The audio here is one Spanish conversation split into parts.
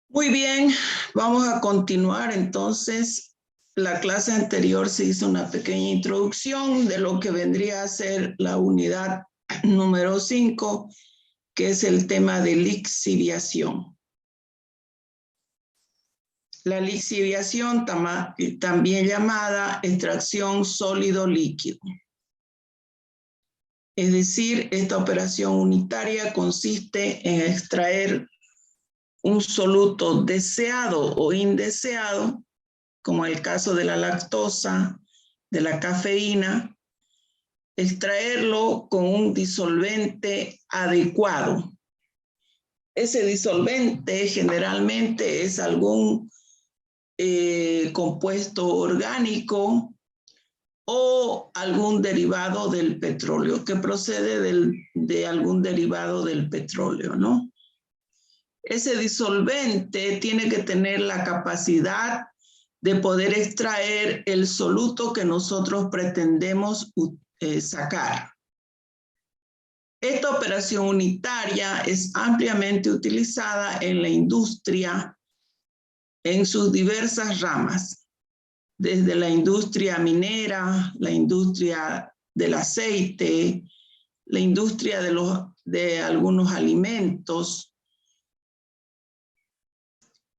Muy bien, vamos a continuar entonces. La clase anterior se hizo una pequeña introducción de lo que vendría a ser la unidad número 5, que es el tema de lixiviación. La lixiviación, también llamada extracción sólido-líquido. Es decir, esta operación unitaria consiste en extraer un soluto deseado o indeseado, como el caso de la lactosa, de la cafeína, extraerlo con un disolvente adecuado. Ese disolvente generalmente es algún compuesto orgánico o algún derivado del petróleo, que procede de algún derivado del petróleo, ¿no? Ese disolvente tiene que tener la capacidad de poder extraer el soluto que nosotros pretendemos sacar. Esta operación unitaria es ampliamente utilizada en la industria en sus diversas ramas, desde la industria minera, la industria del aceite, la industria de algunos alimentos,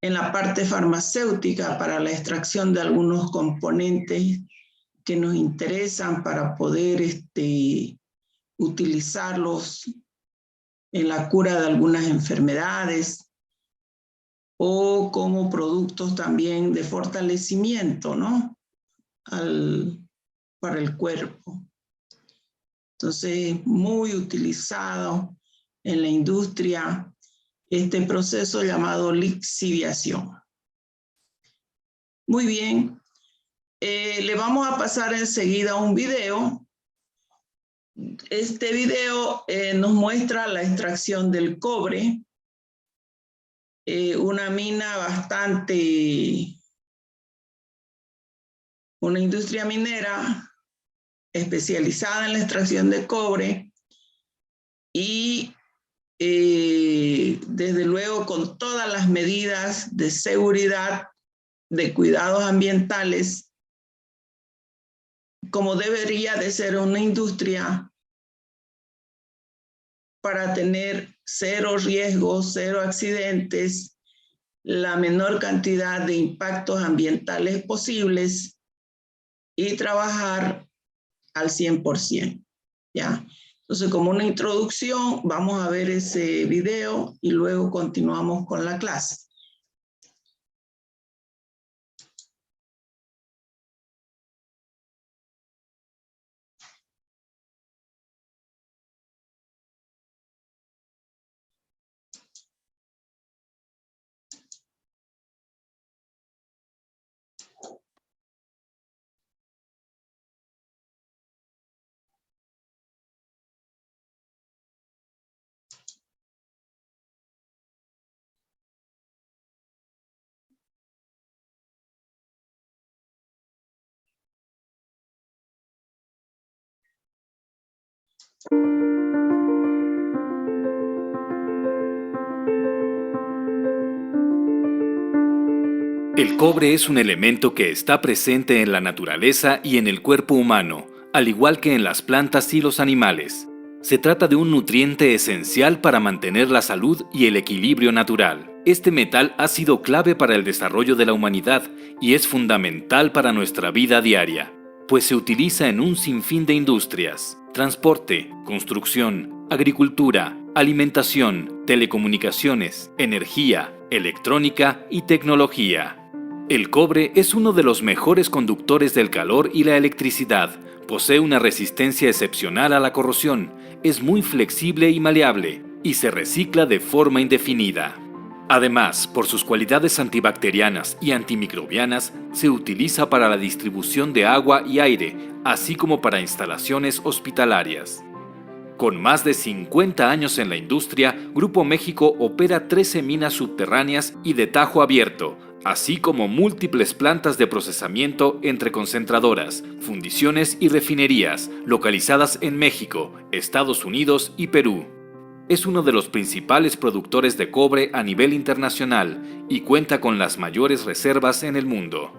en la parte farmacéutica para la extracción de algunos componentes que nos interesan para poder utilizarlos en la cura de algunas enfermedades o como productos también de fortalecimiento, ¿no? Para el cuerpo. Entonces, muy utilizado en la industria este proceso llamado lixiviación. Muy bien, le vamos a pasar enseguida un video. Este video nos muestra la extracción del cobre, una mina una industria minera especializada en la extracción de cobre y desde luego con todas las medidas de seguridad, de cuidados ambientales, como debería de ser una industria para tener cero riesgos, cero accidentes, la menor cantidad de impactos ambientales posibles y trabajar al 100%, ¿ya? Entonces, como una introducción, vamos a ver ese video y luego continuamos con la clase. El cobre es un elemento que está presente en la naturaleza y en el cuerpo humano, al igual que en las plantas y los animales. Se trata de un nutriente esencial para mantener la salud y el equilibrio natural. Este metal ha sido clave para el desarrollo de la humanidad y es fundamental para nuestra vida diaria, pues se utiliza en un sinfín de industrias: transporte, construcción, agricultura, alimentación, telecomunicaciones, energía, electrónica y tecnología. El cobre es uno de los mejores conductores del calor y la electricidad. Posee una resistencia excepcional a la corrosión, es muy flexible y maleable, y se recicla de forma indefinida. Además, por sus cualidades antibacterianas y antimicrobianas, se utiliza para la distribución de agua y aire, así como para instalaciones hospitalarias. Con más de 50 años en la industria, Grupo México opera 13 minas subterráneas y de tajo abierto, así como múltiples plantas de procesamiento entre concentradoras, fundiciones y refinerías localizadas en México, Estados Unidos y Perú. Es uno de los principales productores de cobre a nivel internacional y cuenta con las mayores reservas en el mundo.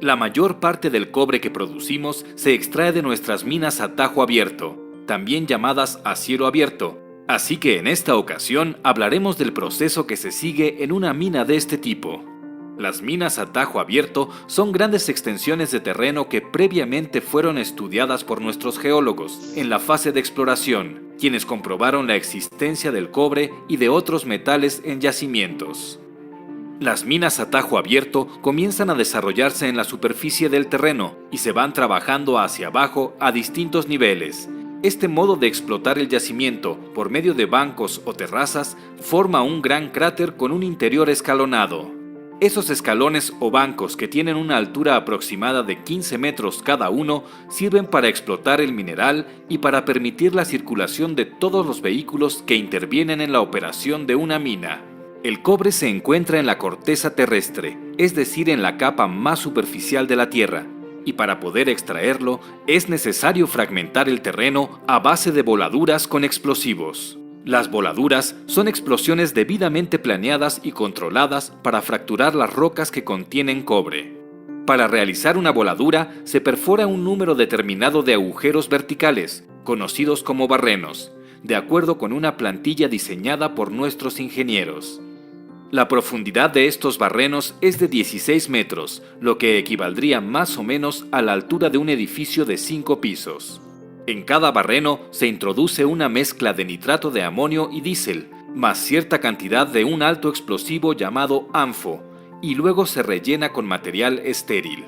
La mayor parte del cobre que producimos se extrae de nuestras minas a tajo abierto, también llamadas a cielo abierto, así que en esta ocasión hablaremos del proceso que se sigue en una mina de este tipo. Las minas a tajo abierto son grandes extensiones de terreno que previamente fueron estudiadas por nuestros geólogos en la fase de exploración, quienes comprobaron la existencia del cobre y de otros metales en yacimientos. Las minas a tajo abierto comienzan a desarrollarse en la superficie del terreno y se van trabajando hacia abajo a distintos niveles. Este modo de explotar el yacimiento por medio de bancos o terrazas forma un gran cráter con un interior escalonado. Esos escalones o bancos, que tienen una altura aproximada de 15 metros cada uno, sirven para explotar el mineral y para permitir la circulación de todos los vehículos que intervienen en la operación de una mina. El cobre se encuentra en la corteza terrestre, es decir, en la capa más superficial de la Tierra, y para poder extraerlo es necesario fragmentar el terreno a base de voladuras con explosivos. Las voladuras son explosiones debidamente planeadas y controladas para fracturar las rocas que contienen cobre. Para realizar una voladura se perfora un número determinado de agujeros verticales, conocidos como barrenos, de acuerdo con una plantilla diseñada por nuestros ingenieros. La profundidad de estos barrenos es de 16 metros, lo que equivaldría más o menos a la altura de un edificio de 5 pisos. En cada barreno se introduce una mezcla de nitrato de amonio y diésel, más cierta cantidad de un alto explosivo llamado ANFO, y luego se rellena con material estéril.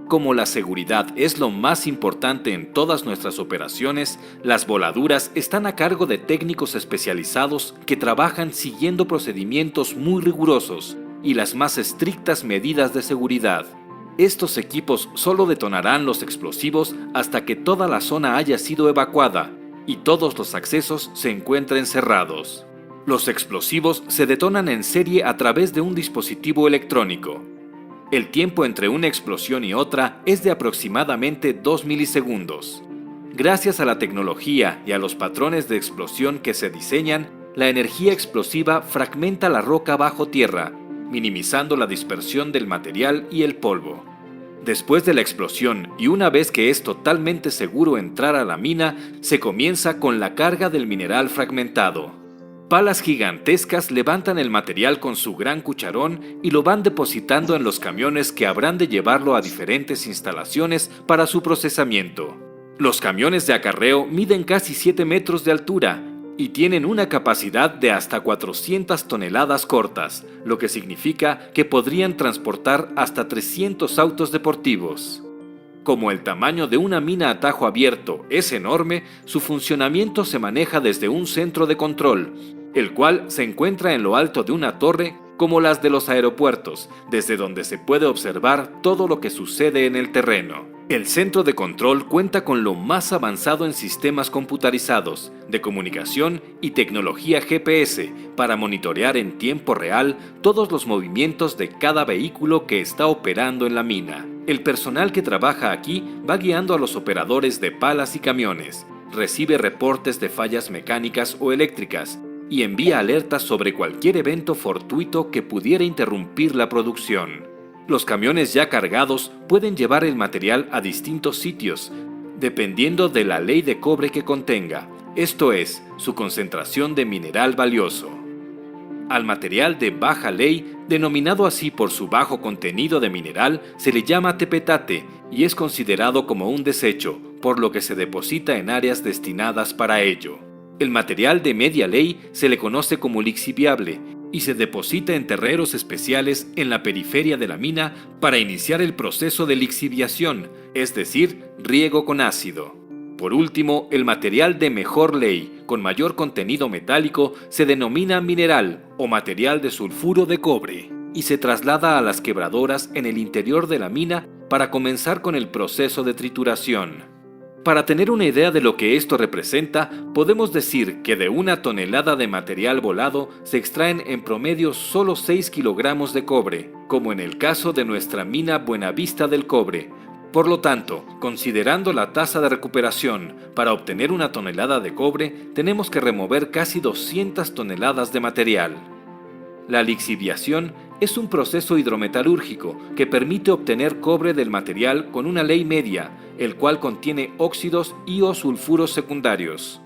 Como la seguridad es lo más importante en todas nuestras operaciones, las voladuras están a cargo de técnicos especializados que trabajan siguiendo procedimientos muy rigurosos y las más estrictas medidas de seguridad. Estos equipos solo detonarán los explosivos hasta que toda la zona haya sido evacuada y todos los accesos se encuentren cerrados. Los explosivos se detonan en serie a través de un dispositivo electrónico. El tiempo entre una explosión y otra es de aproximadamente 2 milisegundos. Gracias a la tecnología y a los patrones de explosión que se diseñan, la energía explosiva fragmenta la roca bajo tierra, minimizando la dispersión del material y el polvo. Después de la explosión y una vez que es totalmente seguro entrar a la mina, se comienza con la carga del mineral fragmentado. Palas gigantescas levantan el material con su gran cucharón y lo van depositando en los camiones que habrán de llevarlo a diferentes instalaciones para su procesamiento. Los camiones de acarreo miden casi 7 metros de altura y tienen una capacidad de hasta 400 toneladas cortas, lo que significa que podrían transportar hasta 300 autos deportivos. Como el tamaño de una mina a tajo abierto es enorme, su funcionamiento se maneja desde un centro de control, el cual se encuentra en lo alto de una torre como las de los aeropuertos, desde donde se puede observar todo lo que sucede en el terreno. El centro de control cuenta con lo más avanzado en sistemas computarizados, de comunicación y tecnología GPS para monitorear en tiempo real todos los movimientos de cada vehículo que está operando en la mina. El personal que trabaja aquí va guiando a los operadores de palas y camiones, recibe reportes de fallas mecánicas o eléctricas y envía alertas sobre cualquier evento fortuito que pudiera interrumpir la producción. Los camiones ya cargados pueden llevar el material a distintos sitios, dependiendo de la ley de cobre que contenga, esto es, su concentración de mineral valioso. Al material de baja ley, denominado así por su bajo contenido de mineral, se le llama tepetate y es considerado como un desecho, por lo que se deposita en áreas destinadas para ello. El material de media ley se le conoce como lixiviable y se deposita en terreros especiales en la periferia de la mina para iniciar el proceso de lixiviación, es decir, riego con ácido. Por último, el material de mejor ley, con mayor contenido metálico, se denomina mineral o material de sulfuro de cobre y se traslada a las quebradoras en el interior de la mina para comenzar con el proceso de trituración. Para tener una idea de lo que esto representa, podemos decir que de 1 tonelada de material volado se extraen en promedio solo 6 kilogramos de cobre, como en el caso de nuestra mina Buenavista del Cobre. Por lo tanto, considerando la tasa de recuperación, para obtener una tonelada de cobre tenemos que remover casi 200 toneladas de material. La lixiviación es un proceso hidrometalúrgico que permite obtener cobre del material con una ley media, el cual contiene óxidos y o sulfuros secundarios.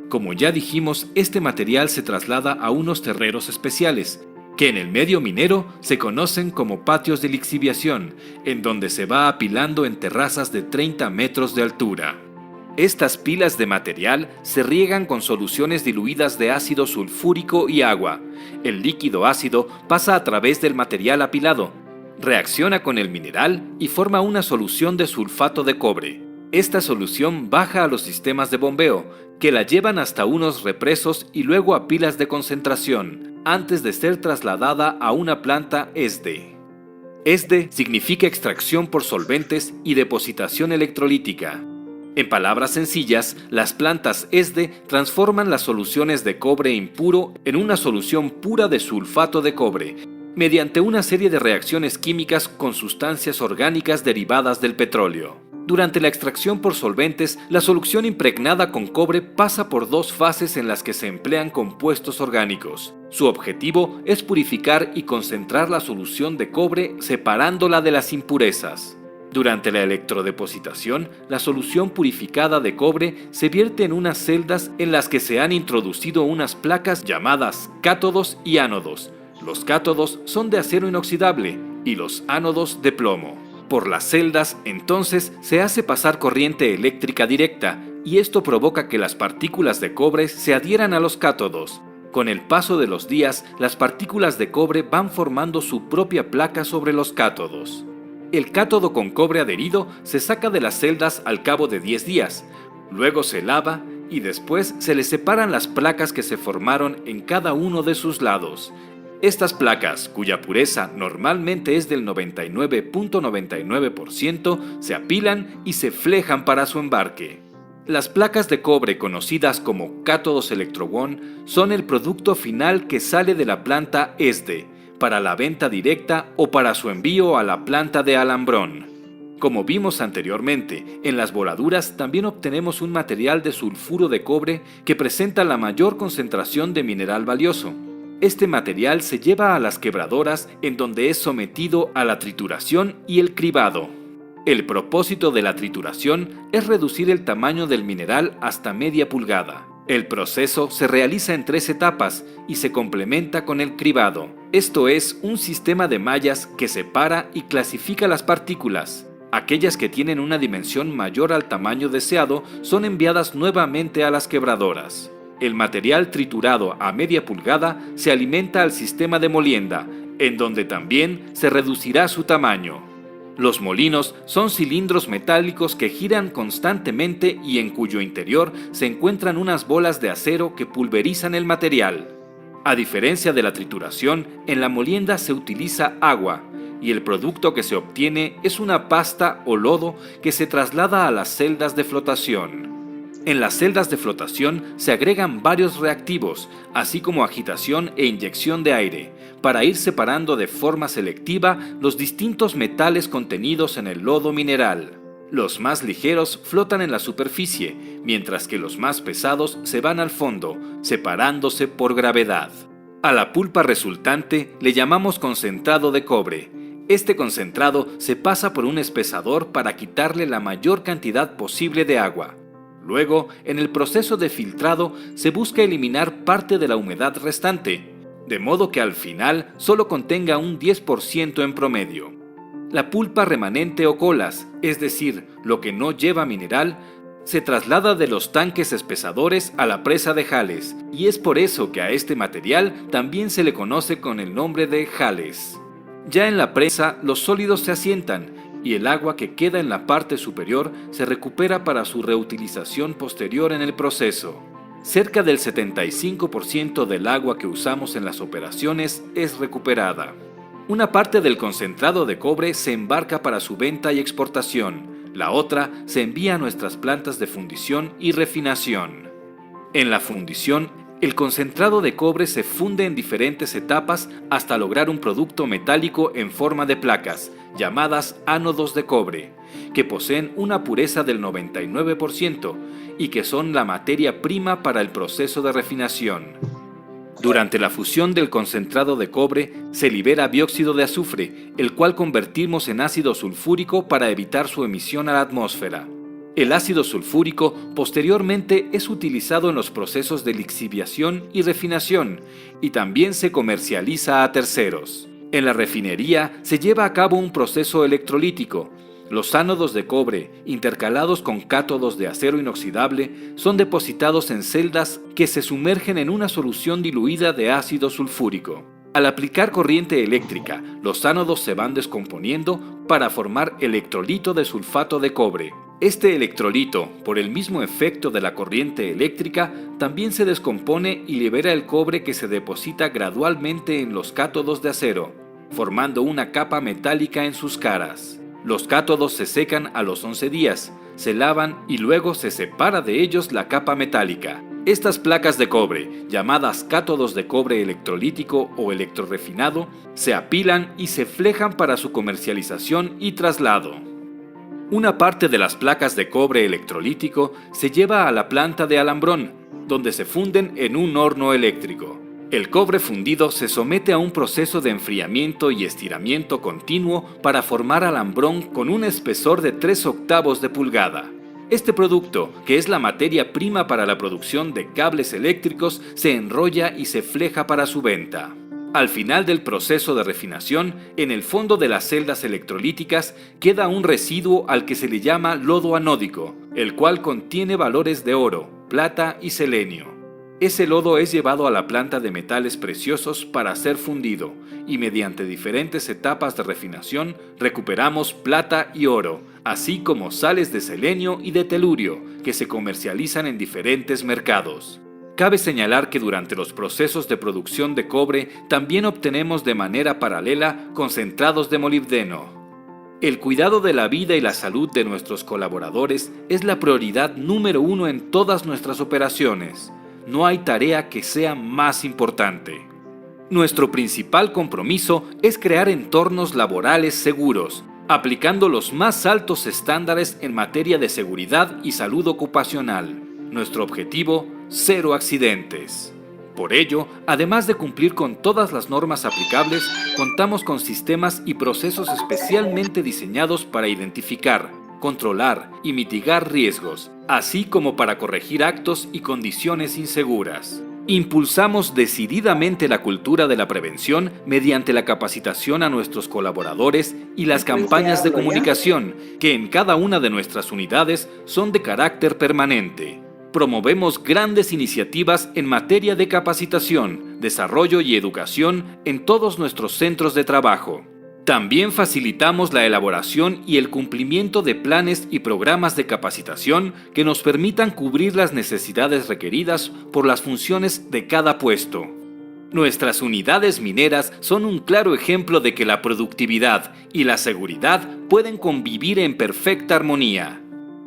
Como ya dijimos, este material se traslada a unos terreros especiales, que en el medio minero se conocen como patios de lixiviación, en donde se va apilando en terrazas de 30 metros de altura. Estas pilas de material se riegan con soluciones diluidas de ácido sulfúrico y agua. El líquido ácido pasa a través del material apilado, reacciona con el mineral y forma una solución de sulfato de cobre. Esta solución baja a los sistemas de bombeo, que la llevan hasta unos represos y luego a pilas de concentración, antes de ser trasladada a una planta ESDE. ESDE significa extracción por solventes y depositación electrolítica. En palabras sencillas, las plantas ESDE transforman las soluciones de cobre impuro en una solución pura de sulfato de cobre, mediante una serie de reacciones químicas con sustancias orgánicas derivadas del petróleo. Durante la extracción por solventes, la solución impregnada con cobre pasa por dos fases en las que se emplean compuestos orgánicos. Su objetivo es purificar y concentrar la solución de cobre separándola de las impurezas. Durante la electrodepositación, la solución purificada de cobre se vierte en unas celdas en las que se han introducido unas placas llamadas cátodos y ánodos. Los cátodos son de acero inoxidable y los ánodos de plomo. Por las celdas, entonces, se hace pasar corriente eléctrica directa y esto provoca que las partículas de cobre se adhieran a los cátodos. Con el paso de los días, las partículas de cobre van formando su propia placa sobre los cátodos. El cátodo con cobre adherido se saca de las celdas al cabo de 10 días, luego se lava y después se le separan las placas que se formaron en cada uno de sus lados. Estas placas, cuya pureza normalmente es del 99.99%, se apilan y se flejan para su embarque. Las placas de cobre conocidas como cátodos electrowon son el producto final que sale de la planta ESDE, para la venta directa o para su envío a la planta de alambrón. Como vimos anteriormente, en las voladuras también obtenemos un material de sulfuro de cobre que presenta la mayor concentración de mineral valioso. Este material se lleva a las quebradoras en donde es sometido a la trituración y el cribado. El propósito de la trituración es reducir el tamaño del mineral hasta media pulgada. El proceso se realiza en 3 etapas y se complementa con el cribado. Esto es un sistema de mallas que separa y clasifica las partículas. Aquellas que tienen una dimensión mayor al tamaño deseado son enviadas nuevamente a las quebradoras. El material triturado a media pulgada se alimenta al sistema de molienda, en donde también se reducirá su tamaño. Los molinos son cilindros metálicos que giran constantemente y en cuyo interior se encuentran unas bolas de acero que pulverizan el material. A diferencia de la trituración, en la molienda se utiliza agua, y el producto que se obtiene es una pasta o lodo que se traslada a las celdas de flotación. En las celdas de flotación se agregan varios reactivos, así como agitación e inyección de aire, para ir separando de forma selectiva los distintos metales contenidos en el lodo mineral. Los más ligeros flotan en la superficie, mientras que los más pesados se van al fondo, separándose por gravedad. A la pulpa resultante le llamamos concentrado de cobre. Este concentrado se pasa por un espesador para quitarle la mayor cantidad posible de agua. Luego, en el proceso de filtrado, se busca eliminar parte de la humedad restante, de modo que al final solo contenga un 10% en promedio. La pulpa remanente o colas, es decir, lo que no lleva mineral, se traslada de los tanques espesadores a la presa de Jales, y es por eso que a este material también se le conoce con el nombre de Jales. Ya en la presa, los sólidos se asientan, y el agua que queda en la parte superior se recupera para su reutilización posterior en el proceso. Cerca del 75% del agua que usamos en las operaciones es recuperada. Una parte del concentrado de cobre se embarca para su venta y exportación, la otra se envía a nuestras plantas de fundición y refinación. En la fundición, El concentrado de cobre se funde en diferentes etapas hasta lograr un producto metálico en forma de placas, llamadas ánodos de cobre, que poseen una pureza del 99% y que son la materia prima para el proceso de refinación. Durante la fusión del concentrado de cobre se libera dióxido de azufre, el cual convertimos en ácido sulfúrico para evitar su emisión a la atmósfera. El ácido sulfúrico posteriormente es utilizado en los procesos de lixiviación y refinación y también se comercializa a terceros. En la refinería se lleva a cabo un proceso electrolítico. Los ánodos de cobre, intercalados con cátodos de acero inoxidable, son depositados en celdas que se sumergen en una solución diluida de ácido sulfúrico. Al aplicar corriente eléctrica, los ánodos se van descomponiendo para formar electrolito de sulfato de cobre. Este electrolito, por el mismo efecto de la corriente eléctrica, también se descompone y libera el cobre que se deposita gradualmente en los cátodos de acero, formando una capa metálica en sus caras. Los cátodos se secan a los 11 días, se lavan y luego se separa de ellos la capa metálica. Estas placas de cobre, llamadas cátodos de cobre electrolítico o electrorefinado, se apilan y se flejan para su comercialización y traslado. Una parte de las placas de cobre electrolítico se lleva a la planta de alambrón, donde se funden en un horno eléctrico. El cobre fundido se somete a un proceso de enfriamiento y estiramiento continuo para formar alambrón con un espesor de 3/8 de pulgada. Este producto, que es la materia prima para la producción de cables eléctricos, se enrolla y se fleja para su venta. Al final del proceso de refinación, en el fondo de las celdas electrolíticas queda un residuo al que se le llama lodo anódico, el cual contiene valores de oro, plata y selenio. Ese lodo es llevado a la planta de metales preciosos para ser fundido y mediante diferentes etapas de refinación recuperamos plata y oro, así como sales de selenio y de telurio que se comercializan en diferentes mercados. Cabe señalar que durante los procesos de producción de cobre también obtenemos de manera paralela concentrados de molibdeno. El cuidado de la vida y la salud de nuestros colaboradores es la prioridad número 1 en todas nuestras operaciones. No hay tarea que sea más importante. Nuestro principal compromiso es crear entornos laborales seguros, aplicando los más altos estándares en materia de seguridad y salud ocupacional. Nuestro objetivo: 0 accidentes. Por ello, además de cumplir con todas las normas aplicables, contamos con sistemas y procesos especialmente diseñados para identificar, controlar y mitigar riesgos, así como para corregir actos y condiciones inseguras. Impulsamos decididamente la cultura de la prevención mediante la capacitación a nuestros colaboradores y las campañas de comunicación, que en cada una de nuestras unidades son de carácter permanente. Promovemos grandes iniciativas en materia de capacitación, desarrollo y educación en todos nuestros centros de trabajo. También facilitamos la elaboración y el cumplimiento de planes y programas de capacitación que nos permitan cubrir las necesidades requeridas por las funciones de cada puesto. Nuestras unidades mineras son un claro ejemplo de que la productividad y la seguridad pueden convivir en perfecta armonía.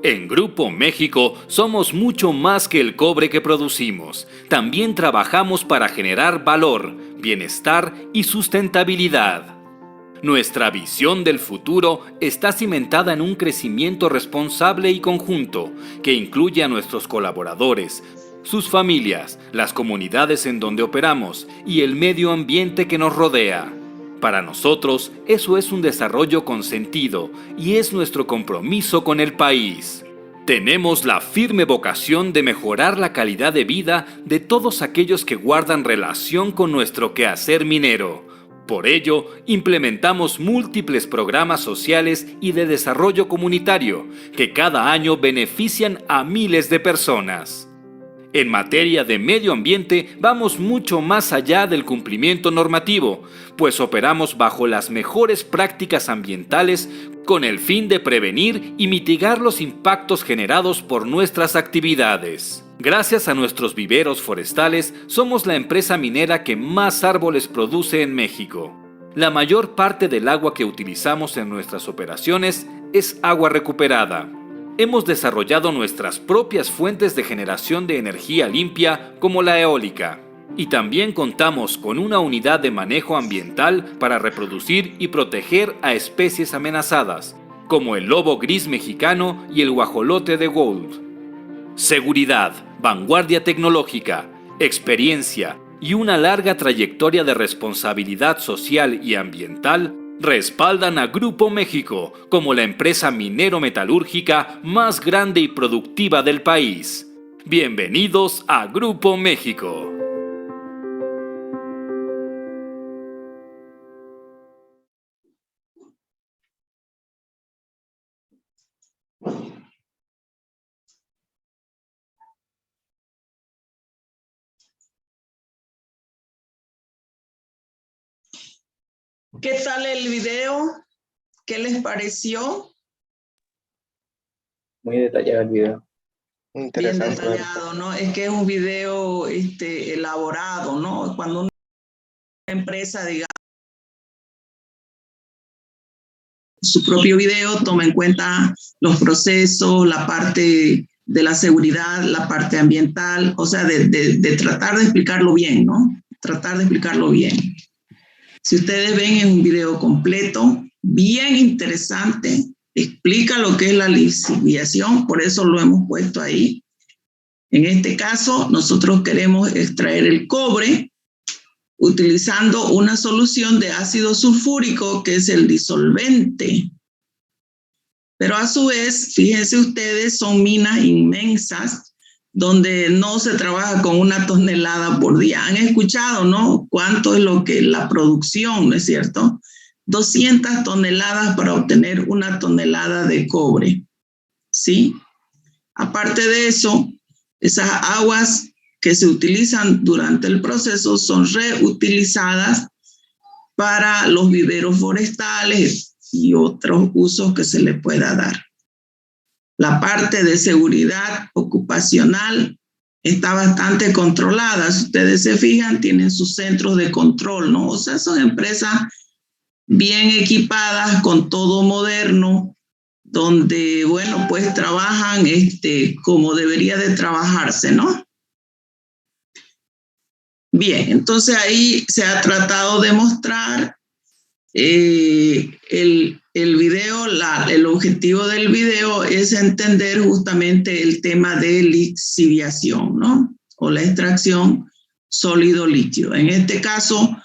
En Grupo México somos mucho más que el cobre que producimos. También trabajamos para generar valor, bienestar y sustentabilidad. Nuestra visión del futuro está cimentada en un crecimiento responsable y conjunto que incluye a nuestros colaboradores, sus familias, las comunidades en donde operamos y el medio ambiente que nos rodea. Para nosotros, eso es un desarrollo con sentido y es nuestro compromiso con el país. Tenemos la firme vocación de mejorar la calidad de vida de todos aquellos que guardan relación con nuestro quehacer minero. Por ello, implementamos múltiples programas sociales y de desarrollo comunitario que cada año benefician a miles de personas. En materia de medio ambiente, vamos mucho más allá del cumplimiento normativo, pues operamos bajo las mejores prácticas ambientales con el fin de prevenir y mitigar los impactos generados por nuestras actividades. Gracias a nuestros viveros forestales, somos la empresa minera que más árboles produce en México. La mayor parte del agua que utilizamos en nuestras operaciones es agua recuperada. hemos desarrollado nuestras propias fuentes de generación de energía limpia como la eólica. Y también contamos con una unidad de manejo ambiental para reproducir y proteger a especies amenazadas, como el lobo gris mexicano y el guajolote de Gould. Seguridad, vanguardia tecnológica, experiencia y una larga trayectoria de responsabilidad social y ambiental respaldan a Grupo México como la empresa minero-metalúrgica más grande y productiva del país. Bienvenidos a Grupo México. ¿Qué tal el video? ¿Qué les pareció? Muy detallado el video. Bien detallado, ¿no? Es que es un video elaborado, ¿no? Cuando una empresa, digamos, su propio video toma en cuenta los procesos, la parte de la seguridad, la parte ambiental, o sea, de tratar de explicarlo bien, ¿no? Tratar de explicarlo bien. Si ustedes ven, es un video completo, bien interesante, explica lo que es la lixiviación, por eso lo hemos puesto ahí. En este caso, nosotros queremos extraer el cobre utilizando una solución de ácido sulfúrico, que es el disolvente. Pero a su vez, fíjense ustedes, son minas inmensas, donde no se trabaja con 1 tonelada por día. Han escuchado, ¿no? ¿Cuánto es lo que la producción, no es cierto? 200 toneladas para obtener 1 tonelada de cobre, ¿sí? Aparte de eso, esas aguas que se utilizan durante el proceso son reutilizadas para los viveros forestales y otros usos que se le pueda dar. La parte de seguridad ocupacional está bastante controlada. Si ustedes se fijan, tienen sus centros de control, ¿no? O sea, son empresas bien equipadas, con todo moderno, donde, bueno, pues trabajan como debería de trabajarse, ¿no? Bien, entonces ahí se ha tratado de mostrar el video, el objetivo del video es entender justamente el tema de lixiviación, ¿no? O la extracción sólido-líquido. En este caso,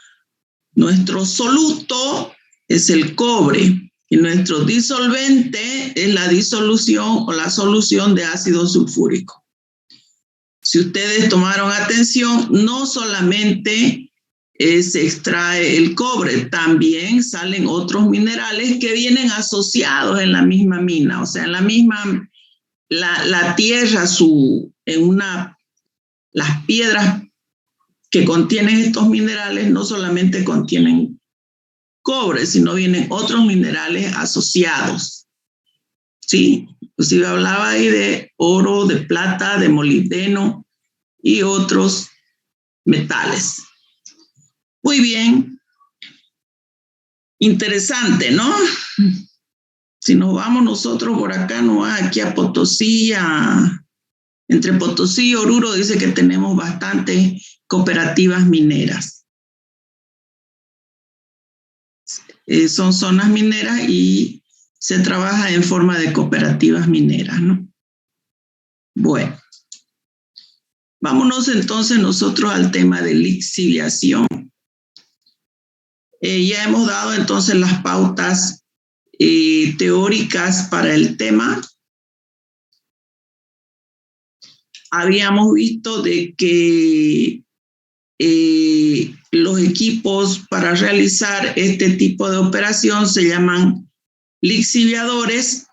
nuestro soluto es el cobre y nuestro disolvente es la disolución o la solución de ácido sulfúrico. Si ustedes tomaron atención, no solamente se extrae el cobre, también salen otros minerales que vienen asociados en la misma mina, o sea, en la misma, la tierra, las piedras que contienen estos minerales no solamente contienen cobre, sino vienen otros minerales asociados, ¿sí? Inclusive hablaba ahí de oro, de plata, de molibdeno y otros metales. Muy bien, interesante, ¿no? Si nos vamos nosotros por acá, no aquí a Potosí, entre Potosí y Oruro, dice que tenemos bastantes cooperativas mineras. Son zonas mineras y se trabaja en forma de cooperativas mineras, ¿no? Bueno, vámonos entonces nosotros al tema de lixiviación. Ya hemos dado entonces las pautas teóricas para el tema. Habíamos visto de que los equipos para realizar este tipo de operación se llaman lixiviadores.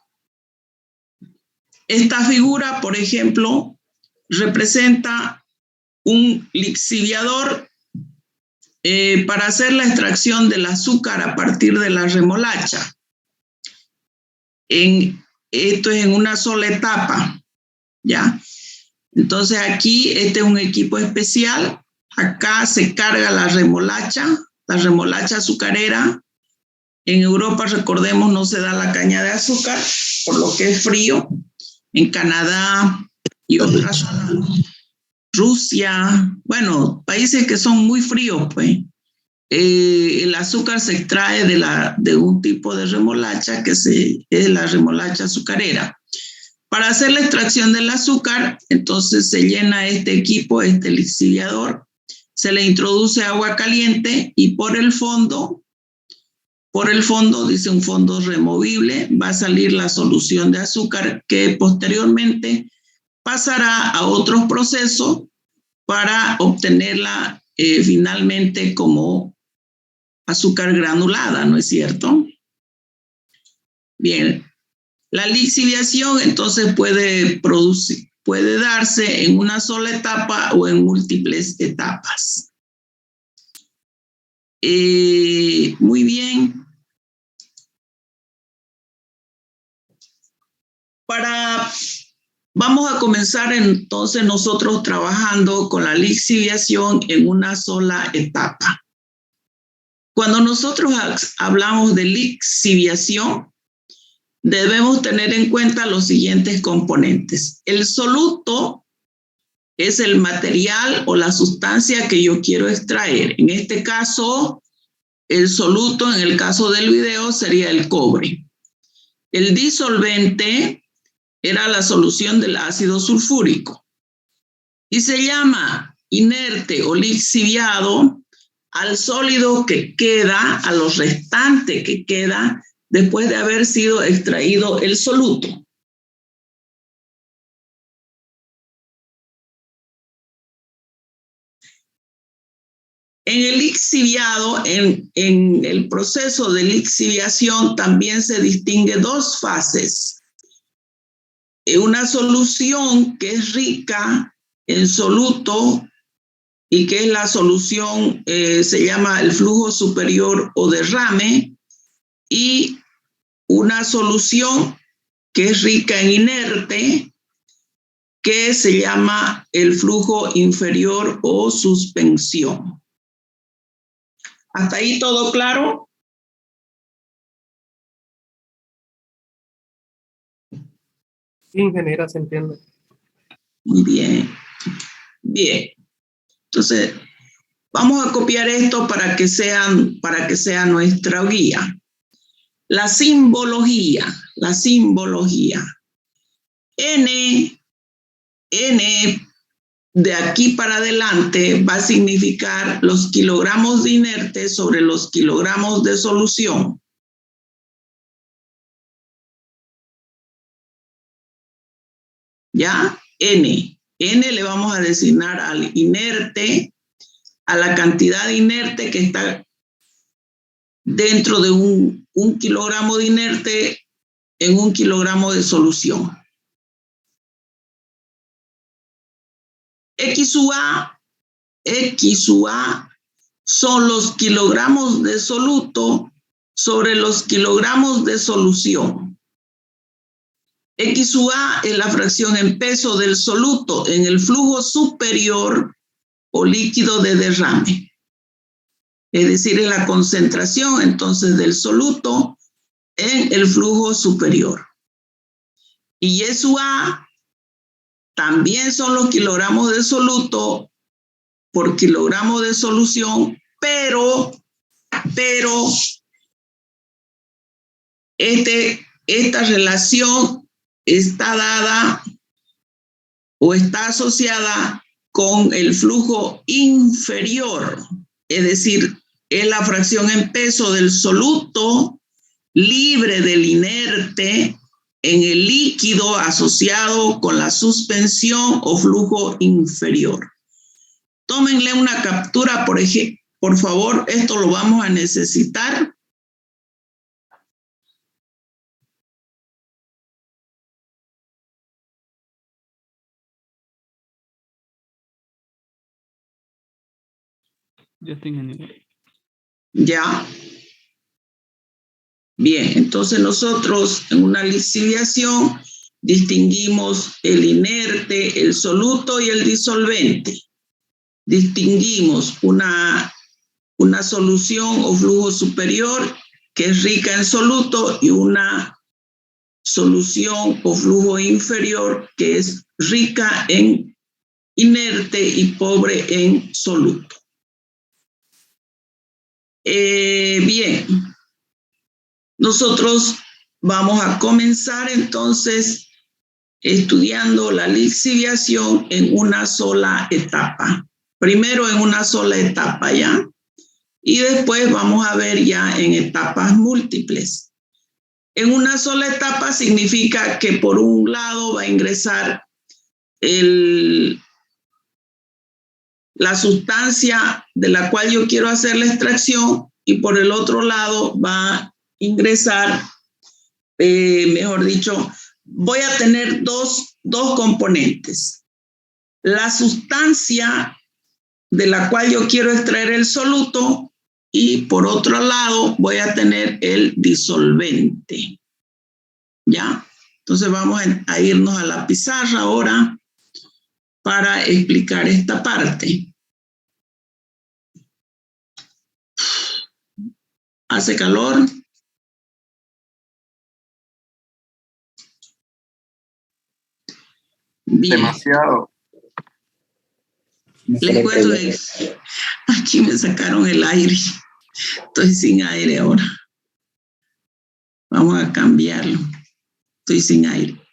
Esta figura, por ejemplo, representa un lixiviador para hacer la extracción del azúcar a partir de la remolacha. Esto es en una sola etapa, ¿ya? Entonces aquí este es un equipo especial. Acá se carga la remolacha azucarera. En Europa, recordemos, no se da la caña de azúcar, por lo que es frío. en Canadá y otras zonas, Rusia, bueno, países que son muy fríos, pues. El azúcar se extrae de un tipo de remolacha que es la remolacha azucarera. Para hacer la extracción del azúcar, entonces se llena este equipo, este lixiviador, se le introduce agua caliente y por el fondo, dice un fondo removible, va a salir la solución de azúcar que posteriormente pasará a otros procesos para obtenerla finalmente como azúcar granulada, ¿no es cierto? Bien, la lixiviación entonces puede darse en una sola etapa o en múltiples etapas. Muy bien. Vamos a comenzar entonces nosotros trabajando con la lixiviación en una sola etapa. Cuando nosotros hablamos de lixiviación, debemos tener en cuenta los siguientes componentes. El soluto es el material o la sustancia que yo quiero extraer. En este caso, el soluto, en el caso del video, sería el cobre. El disolvente era la solución del ácido sulfúrico. Y se llama inerte o lixiviado al sólido que queda, a los restantes que queda después de haber sido extraído el soluto. En el lixiviado, en el proceso de lixiviación también se distingue dos fases. Una solución que es rica en soluto y que es la solución, se llama el flujo superior o derrame, y una solución que es rica en inerte, que se llama el flujo inferior o suspensión. ¿Hasta ahí todo claro? Sí, ingeniera, se entiende. Muy bien. Bien. Entonces, vamos a copiar esto para que sea nuestra guía. La simbología. N de aquí para adelante va a significar los kilogramos de inerte sobre los kilogramos de solución. ¿Ya? N le vamos a designar al inerte, a la cantidad de inerte que está dentro de un kilogramo de inerte en un kilogramo de solución. X u A son los kilogramos de soluto sobre los kilogramos de solución. X u A es la fracción en peso del soluto en el flujo superior o líquido de derrame. Es decir, es la concentración entonces del soluto en el flujo superior. Y Y sub A también son los kilogramos de soluto por kilogramo de solución, pero esta relación está dada o está asociada con el flujo inferior, es decir, es la fracción en peso del soluto libre del inerte en el líquido asociado con la suspensión o flujo inferior. Tómenle una captura, por favor, esto lo vamos a necesitar. Yo estoy ingeniero. Ya. Bien, entonces nosotros en una lixiviación distinguimos el inerte, el soluto y el disolvente. Distinguimos una solución o flujo superior que es rica en soluto y una solución o flujo inferior que es rica en inerte y pobre en soluto. Bien, nosotros vamos a comenzar entonces estudiando la lixiviación en una sola etapa. Primero en una sola etapa ya, y después vamos a ver ya en etapas múltiples. En una sola etapa significa que por un lado va a ingresar la sustancia de la cual yo quiero hacer la extracción y por el otro lado va a ingresar, mejor dicho, voy a tener dos componentes. La sustancia de la cual yo quiero extraer el soluto y por otro lado voy a tener el disolvente. ¿Ya? Entonces vamos a irnos a la pizarra ahora para explicar esta parte. ¿Hace calor? Bien. Demasiado. Les cuento que aquí me sacaron el aire. Estoy sin aire ahora. Vamos a cambiarlo. Estoy sin aire.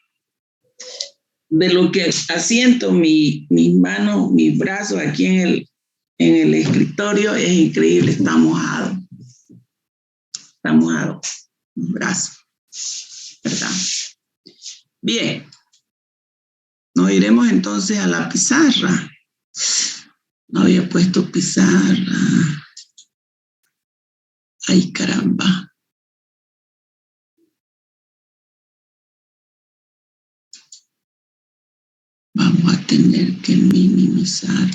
De lo que asiento mis manos, mis brazos aquí en el escritorio, es increíble. Está mojado. Está mojado. Los brazos. ¿Verdad? Bien. Nos iremos entonces a la pizarra. No había puesto pizarra. Ay, caramba. Vamos a tener que minimizar.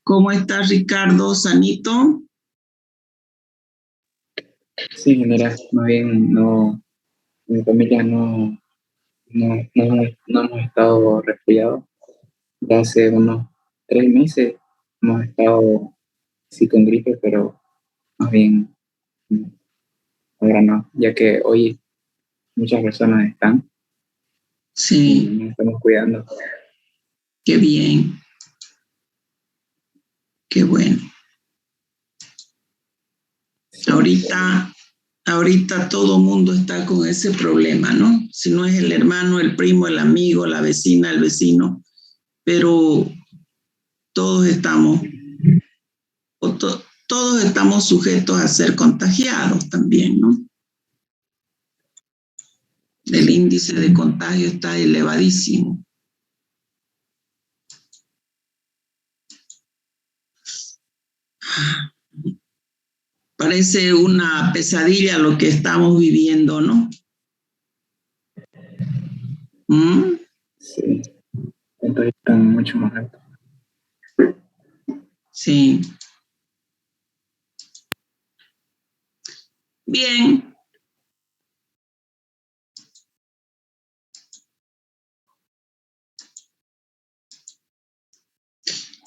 ¿Cómo está Ricardo? ¿Sanito? Sí, general, más bien no, mi familia no hemos estado resfriados. Ya hace unos 3 meses hemos estado sí con gripe, pero más bien ahora no, ya que hoy muchas personas están y Sí, nos estamos cuidando. qué bien. Qué bueno. Sí. Ahorita todo mundo está con ese problema, ¿no? Si no es el hermano, el primo, el amigo, la vecina, el vecino, pero todos estamos sujetos a ser contagiados también, ¿no? El índice de contagio está elevadísimo. Parece una pesadilla lo que estamos viviendo, ¿no? ¿Mm? Sí, entonces están mucho más altos. Sí. Bien.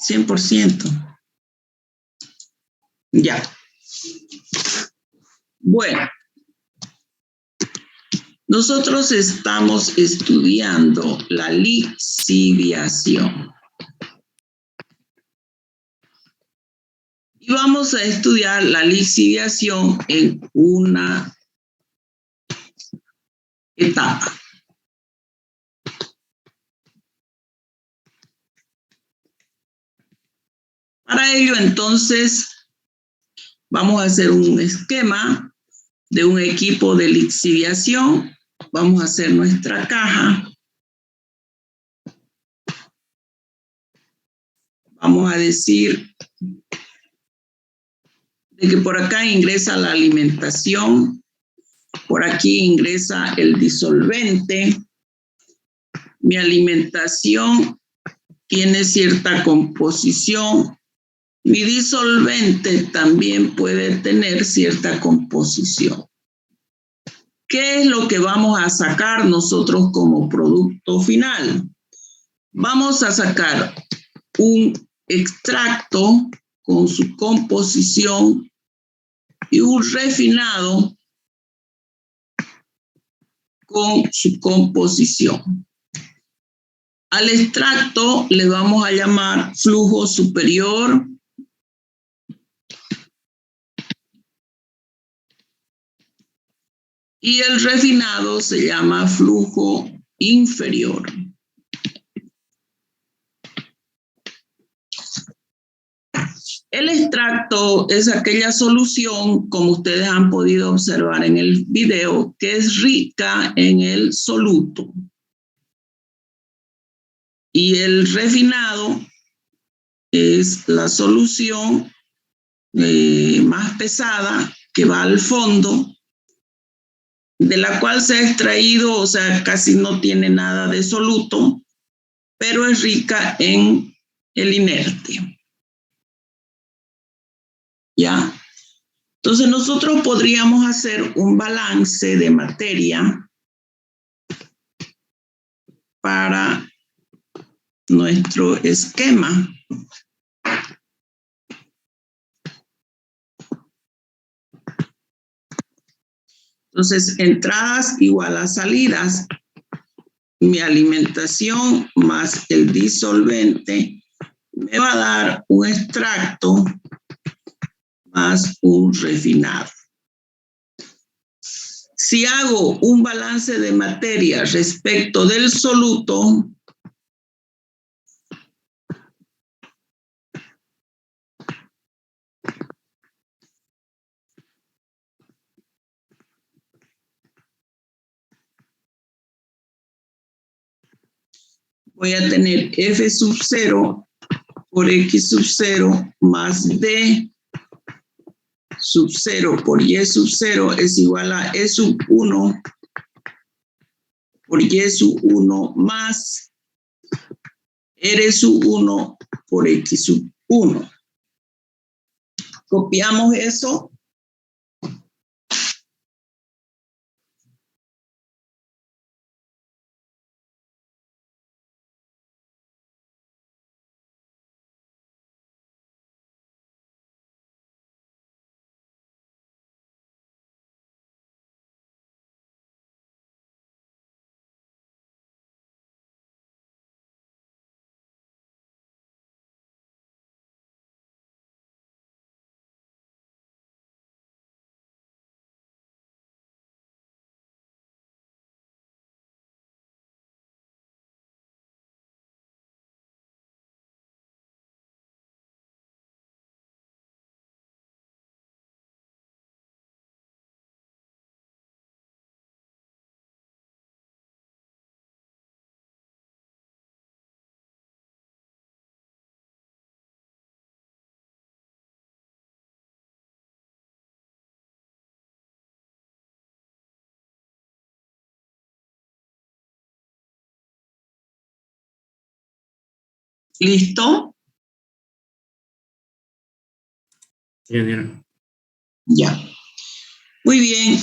$100%. Ya. Bueno. Nosotros estamos estudiando la lixiviación. Y vamos a estudiar la lixiviación en una etapa. Para ello, entonces, vamos a hacer un esquema de un equipo de lixiviación. Vamos a hacer nuestra caja. Vamos a decir de que por acá ingresa la alimentación, por aquí ingresa el disolvente. Mi alimentación tiene cierta composición. Mi disolvente también puede tener cierta composición. ¿Ok? ¿qué es lo que vamos a sacar nosotros como producto final? Vamos a sacar un extracto con su composición y un refinado con su composición. Al extracto le vamos a llamar flujo superior y el refinado se llama flujo inferior. El extracto es aquella solución, como ustedes han podido observar en el video, que es rica en el soluto. Y el refinado es la solución más pesada que va al fondo, de la cual se ha extraído, o sea, casi no tiene nada de soluto, pero es rica en el inerte. ¿Ya? Entonces nosotros podríamos hacer un balance de materia para nuestro esquema. Entonces, entradas igual a salidas. Mi alimentación más el disolvente me va a dar un extracto más un refinado. Si hago un balance de materia respecto del soluto, voy a tener F sub 0 por X sub 0 más D sub 0 por Y sub 0 es igual a E sub 1 por Y sub 1 más R sub 1 por X sub 1. Copiamos eso. ¿Listo? Ya. Muy bien.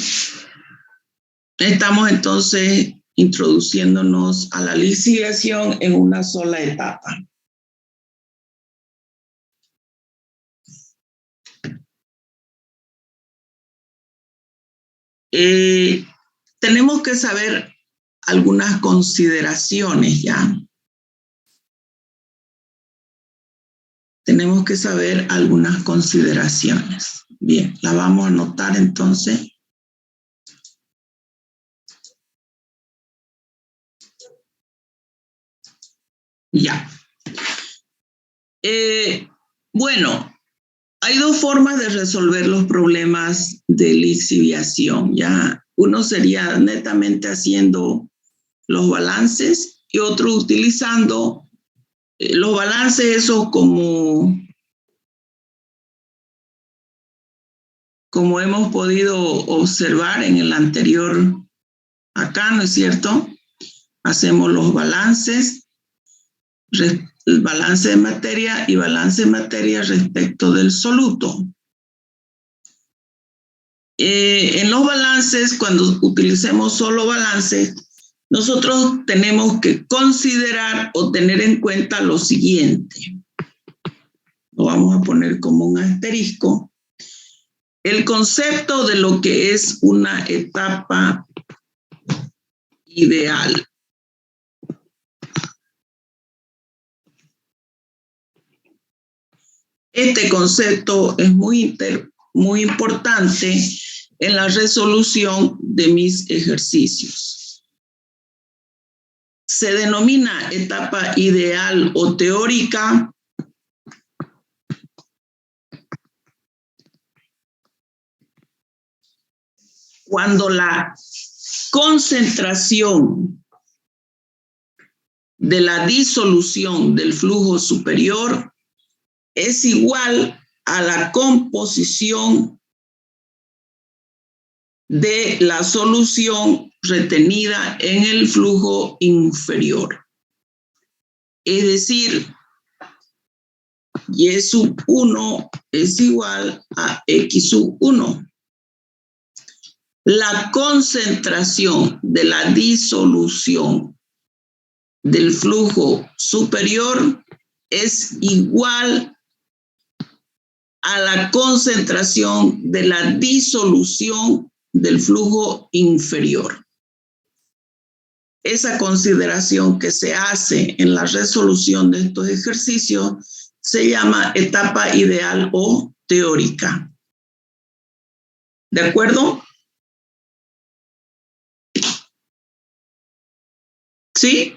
Estamos entonces introduciéndonos a la licidación en una sola etapa. Tenemos que saber algunas consideraciones ya. Tenemos que saber algunas consideraciones. Bien, la vamos a anotar entonces. Ya. Bueno, hay dos formas de resolver los problemas de lixiviación, ¿ya? Uno sería netamente haciendo los balances y otro utilizando los balances, eso como hemos podido observar en el anterior, acá, ¿no es cierto? Hacemos los balances, el balance de materia y balance de materia respecto del soluto. En los balances, cuando utilicemos solo balances, nosotros tenemos que considerar o tener en cuenta lo siguiente. Lo vamos a poner como un asterisco. El concepto de lo que es una etapa ideal. Este concepto es muy importante en la resolución de mis ejercicios. Se denomina etapa ideal o teórica cuando la concentración de la disolución del flujo superior es igual a la composición de la solución retenida en el flujo inferior. Es decir, y sub 1 es igual a x sub 1. La concentración de la disolución del flujo superior es igual a la concentración de la disolución del flujo inferior. Esa consideración que se hace en la resolución de estos ejercicios se llama etapa ideal o teórica. ¿De acuerdo? ¿Sí?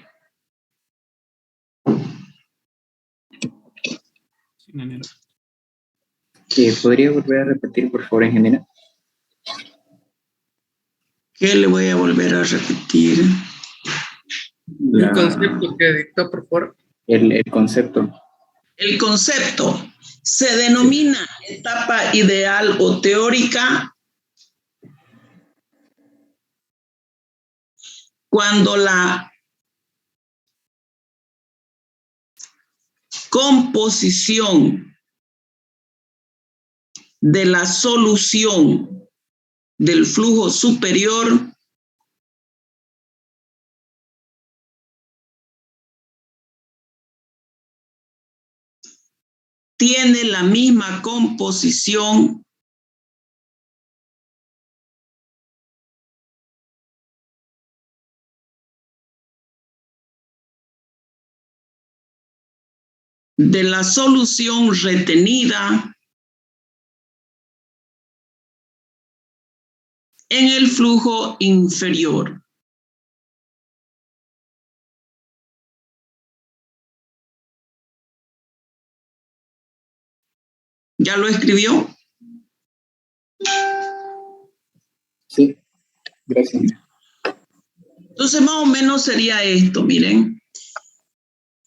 Sí, ingeniero. ¿Podría volver a repetir, por favor, ingeniero? ¿Qué le voy a volver a repetir? El concepto que dictó, por favor. El concepto. El concepto se denomina etapa ideal o teórica cuando la composición de la solución del flujo superior tiene la misma composición de la solución retenida en el flujo inferior. ¿Ya lo escribió? Sí, gracias. Entonces, más o menos sería esto, miren.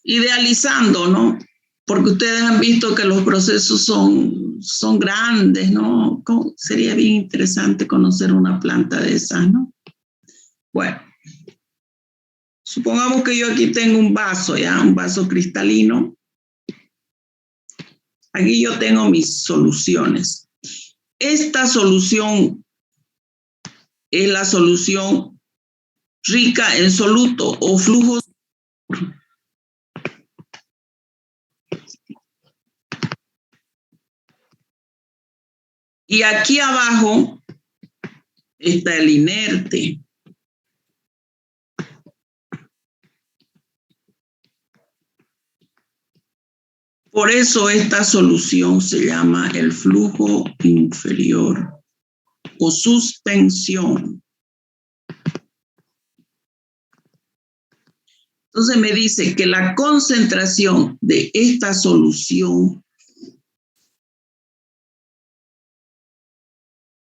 Idealizando, ¿no? Porque ustedes han visto que los procesos son grandes, ¿no? Sería bien interesante conocer una planta de esas, ¿no? Bueno, supongamos que yo aquí tengo un vaso, ¿ya? Un vaso cristalino. Aquí yo tengo mis soluciones. Esta solución es la solución rica en soluto o flujo. Y aquí abajo está el inerte. Por eso esta solución se llama el flujo inferior o suspensión. Entonces me dice que la concentración de esta solución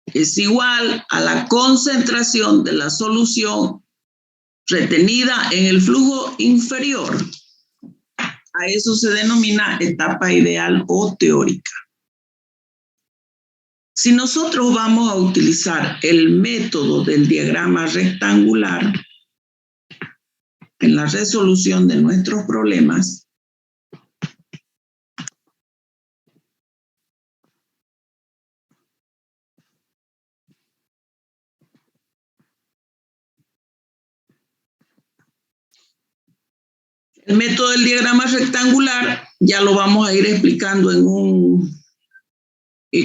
es igual a la concentración de la solución retenida en el flujo inferior. A eso se denomina etapa ideal o teórica. Si nosotros vamos a utilizar el método del diagrama rectangular en la resolución de nuestros problemas, El método del diagrama rectangular ya lo vamos a ir explicando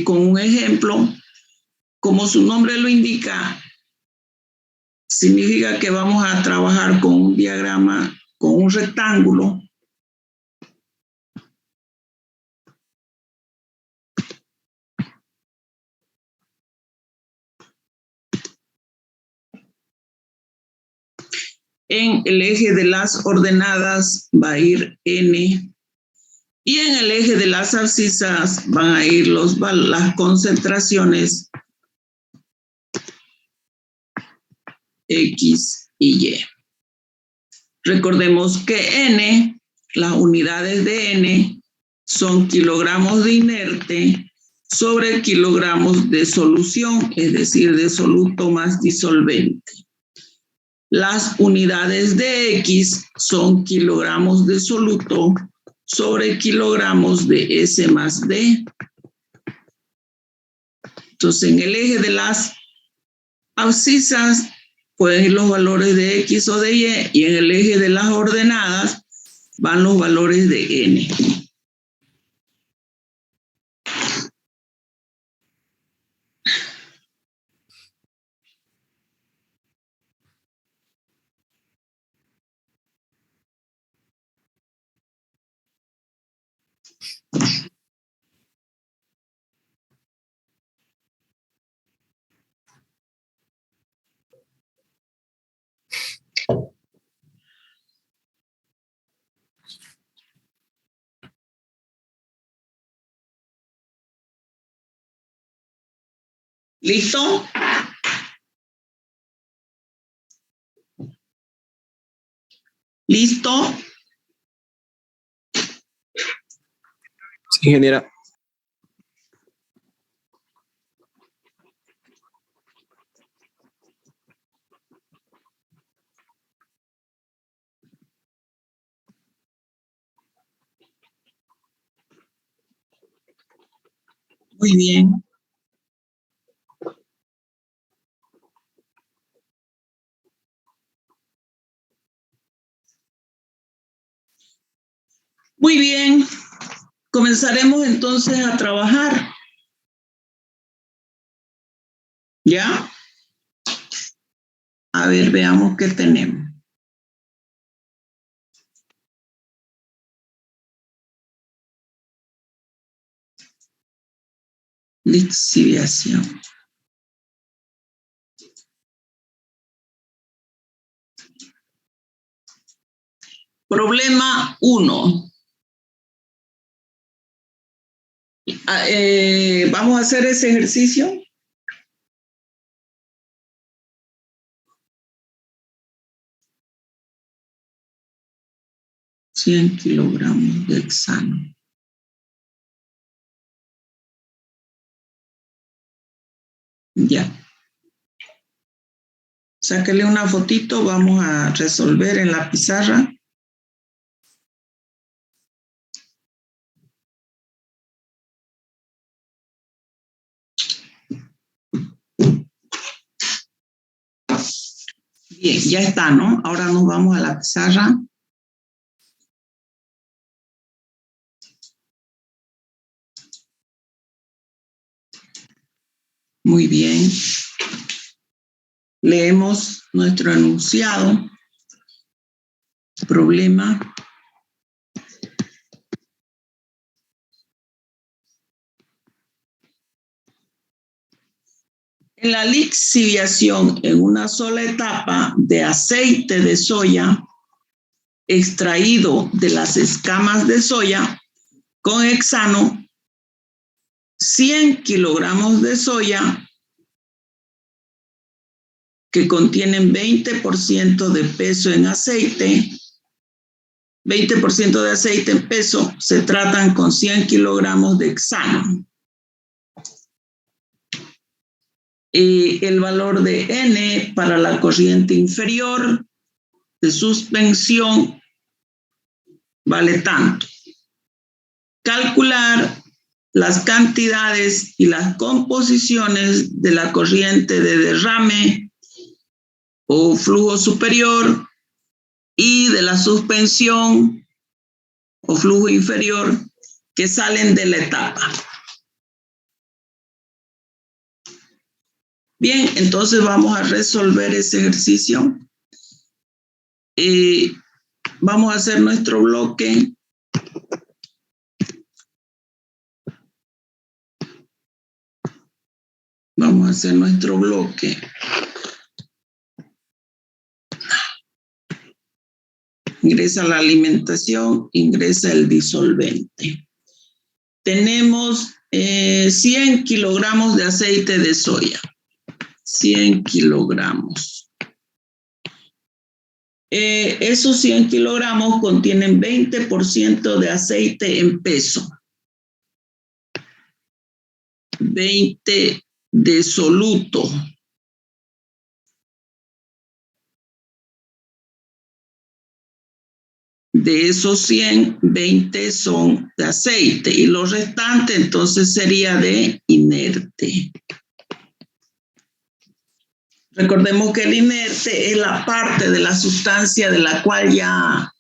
con un ejemplo. Como su nombre lo indica, significa que vamos a trabajar con un diagrama, con un rectángulo. En el eje de las ordenadas va a ir N y en el eje de las abscisas van a ir las concentraciones X y Y. Recordemos que N, las unidades de N son kilogramos de inerte sobre kilogramos de solución, es decir, de soluto más disolvente. Las unidades de X son kilogramos de soluto sobre kilogramos de S más D. Entonces, en el eje de las abscisas pueden ir los valores de X o de Y, y en el eje de las ordenadas van los valores de N. ¿Listo? ¿Listo? Sí, ingeniera. Muy bien. Muy bien. Comenzaremos entonces a trabajar. ¿Ya? A ver, veamos qué tenemos. Lixiviación. Problema 1. Vamos a hacer ese ejercicio. $100 kilogramos de hexano. Ya. Sáquele una fotito, vamos a resolver en la pizarra. Bien, ya está, ¿no? Ahora nos vamos a la pizarra. Muy bien. Leemos nuestro enunciado. Problema. En la lixiviación en una sola etapa de aceite de soya extraído de las escamas de soya con hexano, 100 kilogramos de soya que contienen 20% de peso en aceite, 20% de aceite en peso, se tratan con 100 kilogramos de hexano. El valor de N para la corriente inferior de suspensión vale tanto. Calcular las cantidades y las composiciones de la corriente de derrame o flujo superior y de la suspensión o flujo inferior que salen de la etapa. Bien, entonces vamos a resolver ese ejercicio. Vamos a hacer nuestro bloque. Vamos a hacer nuestro bloque. Ingresa la alimentación, ingresa el disolvente. Tenemos 100 kilogramos de aceite de soya. 100 kilogramos. Esos 100 kilogramos contienen 20% de aceite en peso. 20 de soluto. De esos 100, 20 son de aceite y los restantes entonces sería de inerte. Recordemos que el inerte es la parte de la sustancia de la cual ya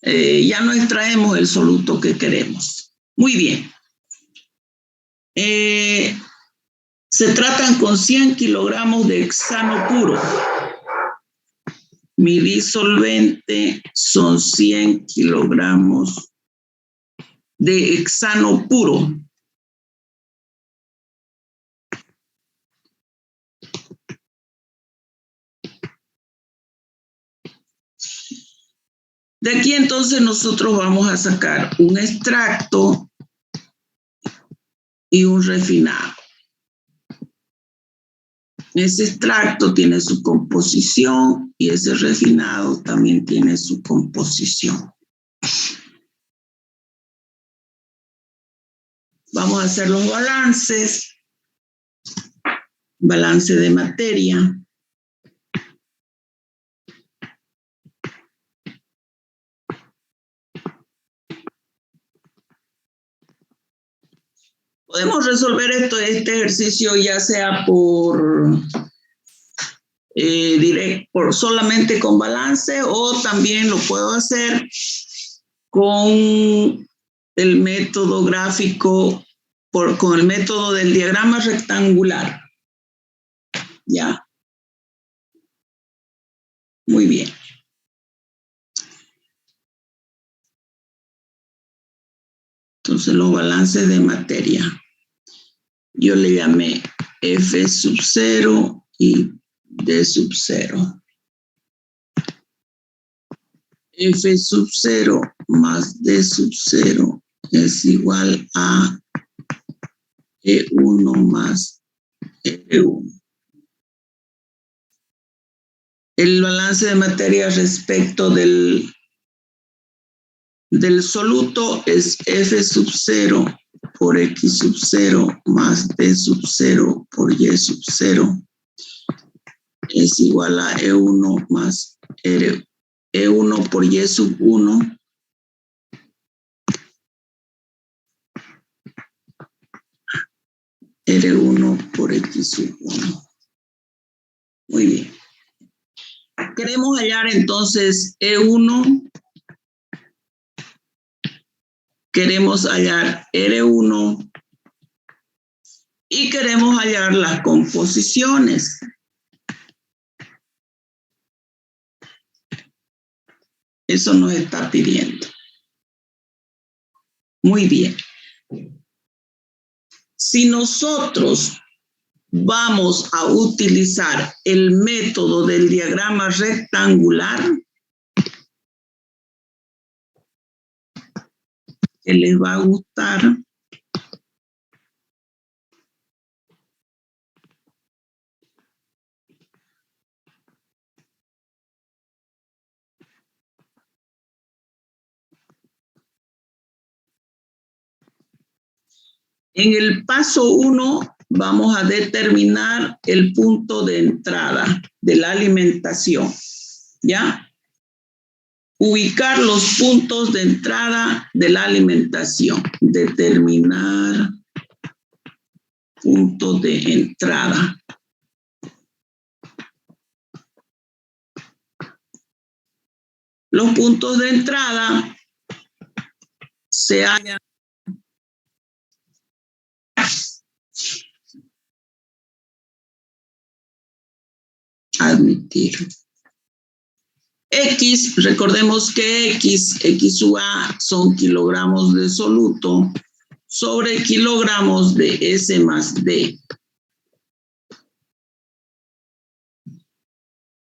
no extraemos el soluto que queremos. Muy bien. Se tratan con 100 kilogramos de hexano puro. Mi disolvente son 100 kilogramos de hexano puro. De aquí entonces nosotros vamos a sacar un extracto y un refinado. Ese extracto tiene su composición y ese refinado también tiene su composición. Vamos a hacer los balances. Balance de materia. Podemos resolver este ejercicio ya sea por solamente con balance o también lo puedo hacer con el método gráfico, con el método del diagrama rectangular. ¿Ya? Muy bien. Entonces los balances de materia. Yo le llamé F sub 0 y D sub 0. F sub 0 más D sub 0 es igual a E1 más R1. El balance de materia respecto del soluto es F sub 0 por X sub 0 más D sub 0 por Y sub 0 es igual a E1 más R. E1 por Y sub 1 R1 por X sub 1. Muy bien. Queremos hallar entonces E1. Queremos hallar R1 y queremos hallar las composiciones. Eso nos está pidiendo. Muy bien. Si nosotros vamos a utilizar el método del diagrama rectangular, que les va a gustar, en el paso 1 vamos a determinar el punto de entrada de la alimentación, ¿ya? Ubicar los puntos de entrada de la alimentación. Determinar punto de entrada. Los puntos de entrada se hallan admitir. X, recordemos que X sub A son kilogramos de soluto sobre kilogramos de S más D.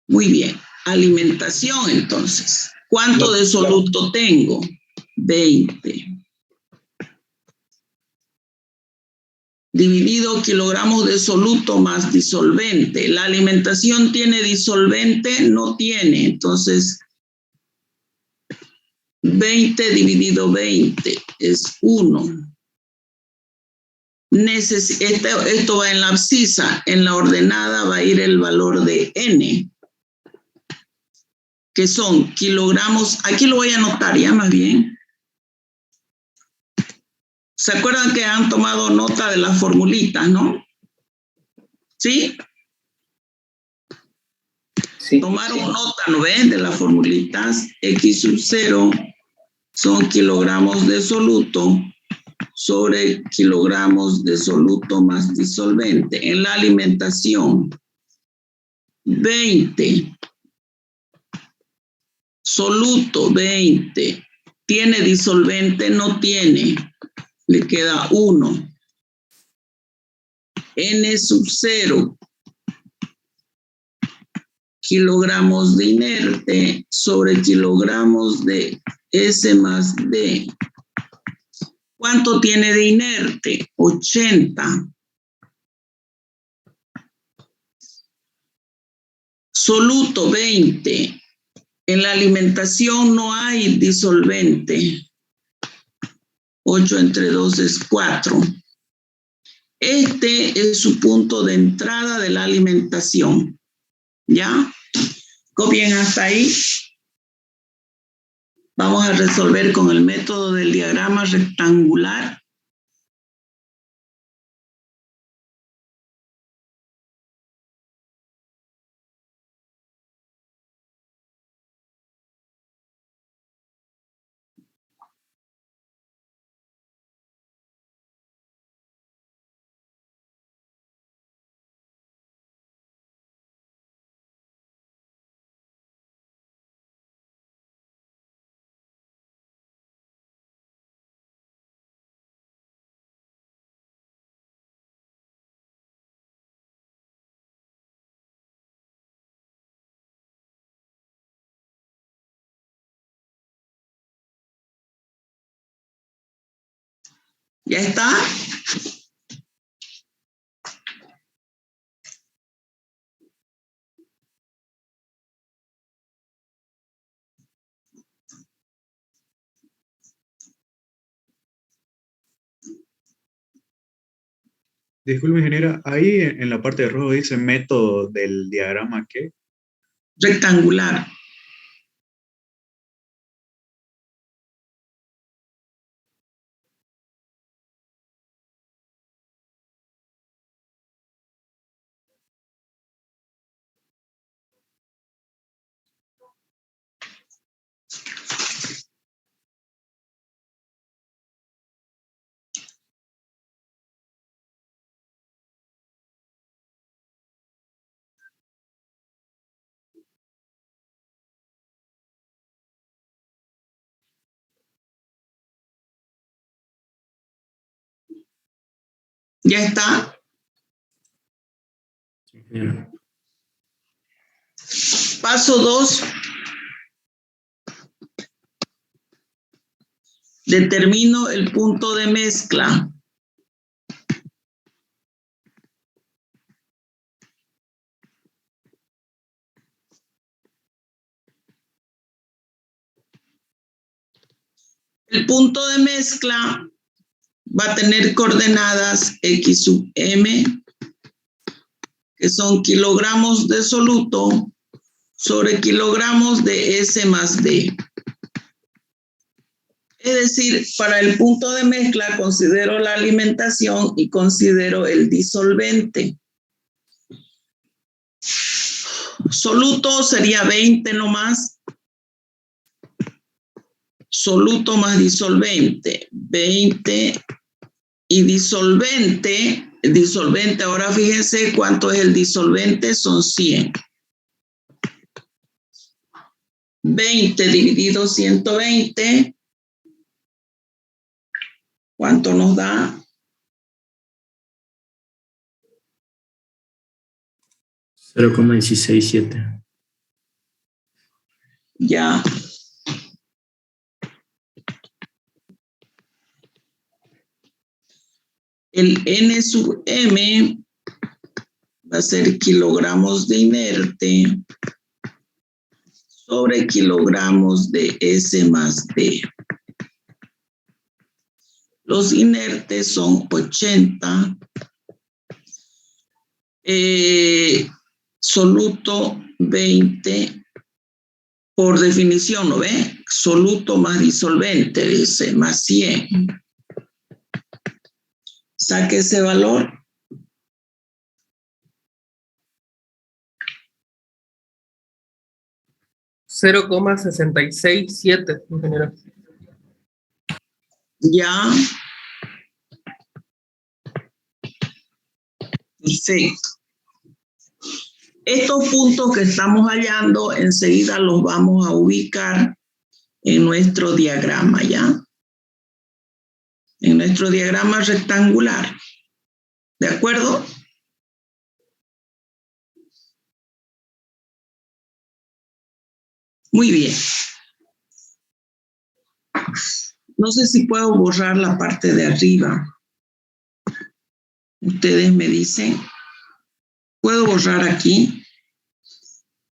Muy bien. Alimentación, entonces. ¿Cuánto de soluto tengo? 20. Dividido kilogramos de soluto más disolvente. ¿La alimentación tiene disolvente? No tiene. Entonces, 20 dividido 20 es 1. Esto va en la abscisa. En la ordenada va a ir el valor de N, que son kilogramos. Aquí lo voy a anotar ya más bien. ¿Se acuerdan que han tomado nota de las formulitas, no? ¿Sí? Sí. Tomaron nota, ¿no ven? De las formulitas. X sub 0 son kilogramos de soluto sobre kilogramos de soluto más disolvente. En la alimentación, 20. Soluto, 20. ¿Tiene disolvente? No tiene. Le queda 1. N sub 0. Kilogramos de inerte sobre kilogramos de S más D. ¿Cuánto tiene de inerte? 80. Soluto, 20. En la alimentación no hay disolvente. 8 entre 2 es 4. Este es su punto de entrada de la alimentación. ¿Ya? Copien hasta ahí. Vamos a resolver con el método del diagrama rectangular. ¿Ya está? Disculpe, ingeniera, ahí en la parte de rojo dice método del diagrama, ¿qué? Rectangular. ¿Ya está? Paso 2. Determino el punto de mezcla. El punto de mezcla va a tener coordenadas X sub M, que son kilogramos de soluto sobre kilogramos de S más D. Es decir, para el punto de mezcla considero la alimentación y considero el disolvente. Soluto sería 20 nomás. soluto más disolvente, 20 y disolvente, ahora fíjense cuánto es el disolvente, son 100. 20 dividido 120, ¿cuánto nos da? 0,167. Ya. El N sub M va a ser kilogramos de inerte sobre kilogramos de S más D. Los inertes son 80. Soluto 20. Por definición, ¿no ve? Soluto más disolvente, dice, más 100. Saque ese valor. $0,667, ingeniero. Ya. Perfecto. Estos puntos que estamos hallando, enseguida los vamos a ubicar en nuestro diagrama, ¿ya? En nuestro diagrama rectangular. ¿De acuerdo? Muy bien. No sé si puedo borrar la parte de arriba. Ustedes me dicen. ¿Puedo borrar aquí?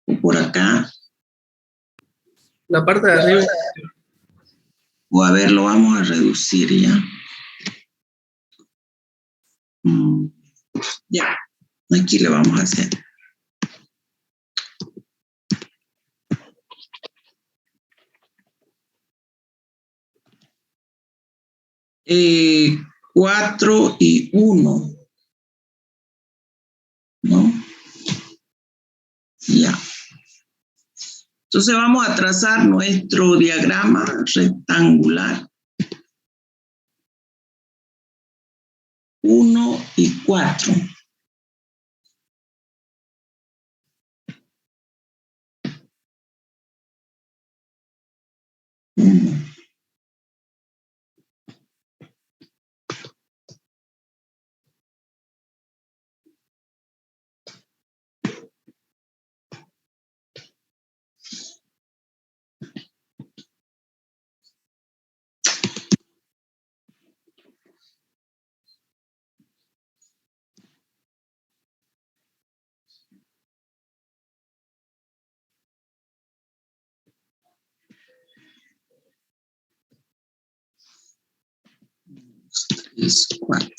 ¿O por acá? La parte de arriba. O a ver, lo vamos a reducir ya. Ya. Aquí le vamos a hacer. Eh, 4 y 1. ¿No? Ya. Entonces vamos a trazar nuestro diagrama rectangular. 1 y 4. Es 4.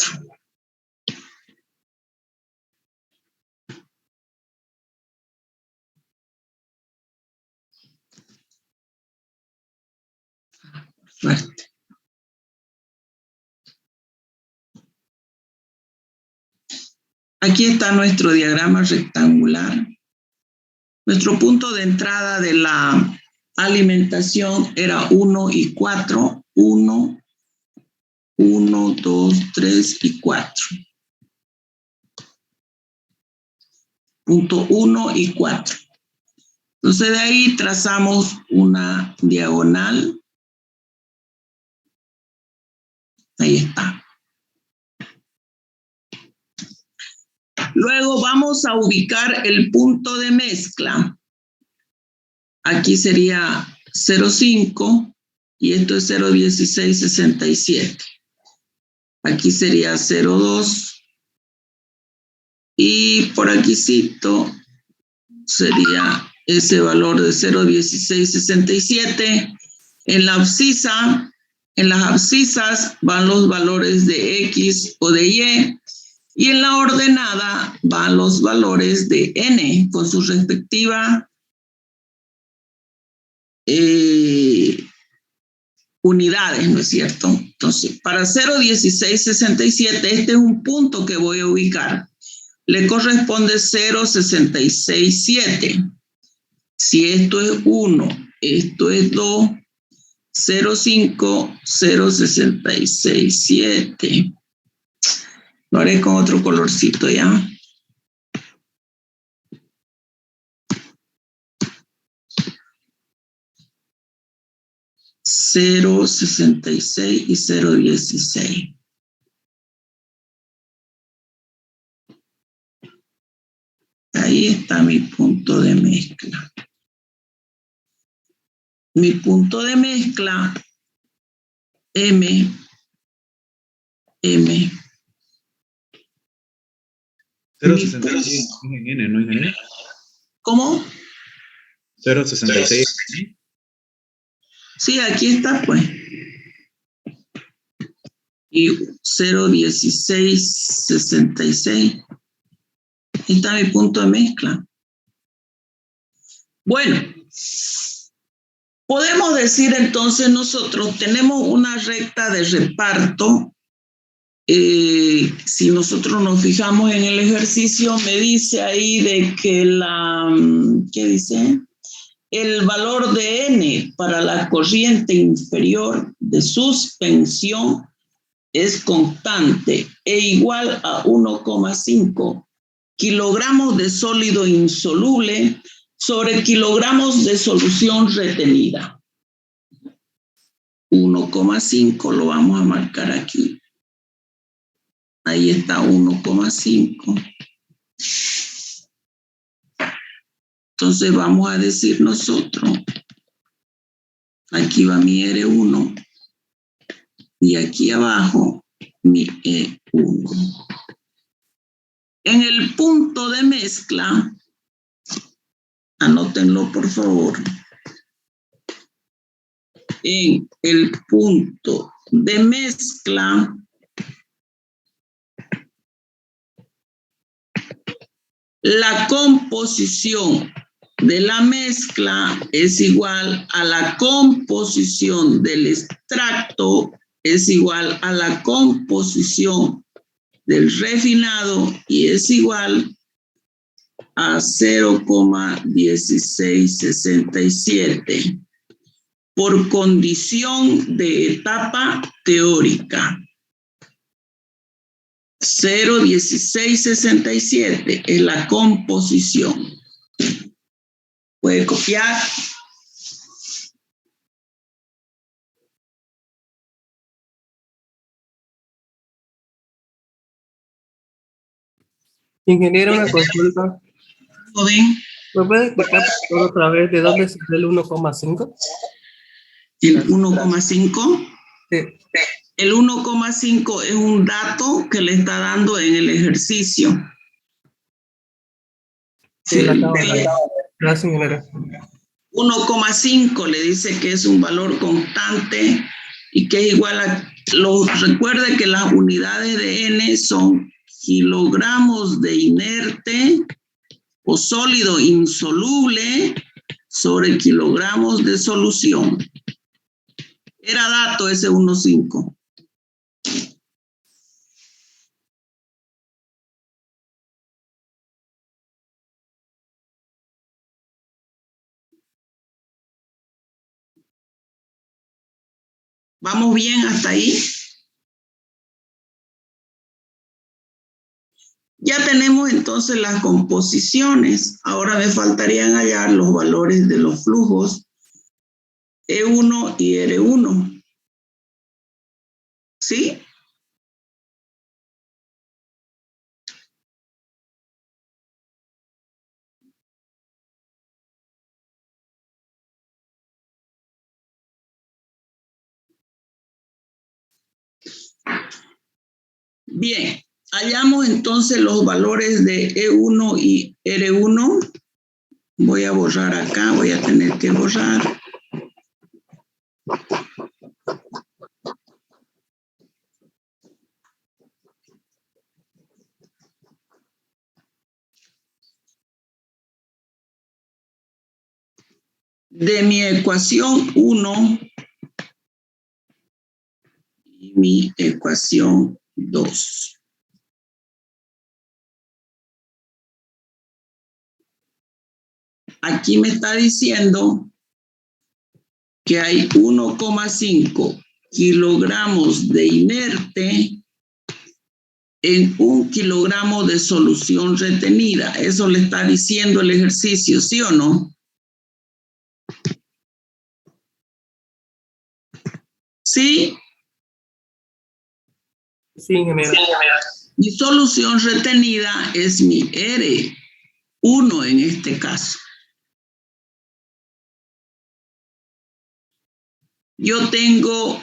Fuerte. Aquí está nuestro diagrama rectangular. Nuestro punto de entrada de la alimentación era 1 y 4. 1, 2, 3 y 4. Punto 1 y 4. Entonces de ahí trazamos una diagonal. Ahí está. Luego vamos a ubicar el punto de mezcla. Aquí sería 0,5 y esto es 0,1667. Aquí sería 0,2 y por aquí sería ese valor de 0,1667. En las abscisas van los valores de X o de Y y en la ordenada van los valores de N con su respectiva unidades, ¿no es cierto? Entonces, para 0,1667, este es un punto que voy a ubicar. Le corresponde 0,667. Si esto es 1, esto es 2, 0,50667. Lo haré con otro colorcito ya. $0.66 y $0.16. Ahí está mi punto de mezcla. Mi punto de mezcla, M. 0.66 en N, ¿no, ingeniero? ¿Cómo? 0.66. Sí, aquí está, pues. Y 0,1666. Ahí está mi punto de mezcla. Bueno, podemos decir entonces nosotros tenemos una recta de reparto. Si nosotros nos fijamos en el ejercicio, me dice ahí de que ¿qué dice? El valor de N para la corriente inferior de suspensión es constante e igual a 1,5 kilogramos de sólido insoluble sobre kilogramos de solución retenida. 1,5 lo vamos a marcar aquí. Ahí está 1,5. Entonces vamos a decir nosotros, aquí va mi R1 y aquí abajo mi E1. En el punto de mezcla, anótenlo por favor, en el punto de mezcla, la composición de la mezcla es igual a la composición del extracto, es igual a la composición del refinado y es igual a 0,1667 por condición de etapa teórica. 0,1667 es la composición. Puede copiar. Ingeniero, una consulta. ¿Ven? ¿Me puede explicar por otra vez de dónde sale el 1,5? El 1,5. Sí. El 1,5 es un dato que le está dando en el ejercicio. Sí, la acabo de ver. Gracias, ingeniero. 1,5 le dice que es un valor constante y que es igual a... Recuerde que las unidades de N son kilogramos de inerte o sólido insoluble sobre kilogramos de solución. Era dato ese 1,5. ¿Vamos bien hasta ahí? Ya tenemos entonces las composiciones. Ahora me faltarían hallar los valores de los flujos E1 y R1. ¿Sí? Bien, hallamos entonces los valores de E1 y R1. Voy a borrar acá, voy a tener que borrar. De mi ecuación 1 y mi ecuación 2. Aquí me está diciendo que hay 1,5 kilogramos de inerte en 1 kilogramo de solución retenida. Eso le está diciendo el ejercicio, ¿sí o no? ¿Sí? Sí, ingeniero. Mi solución retenida es mi R1 en este caso. Yo tengo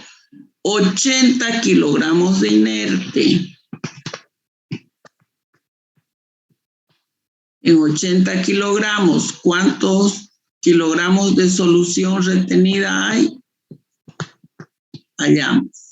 80 kilogramos de inerte. En 80 kilogramos, ¿cuántos kilogramos de solución retenida hay? Hallamos.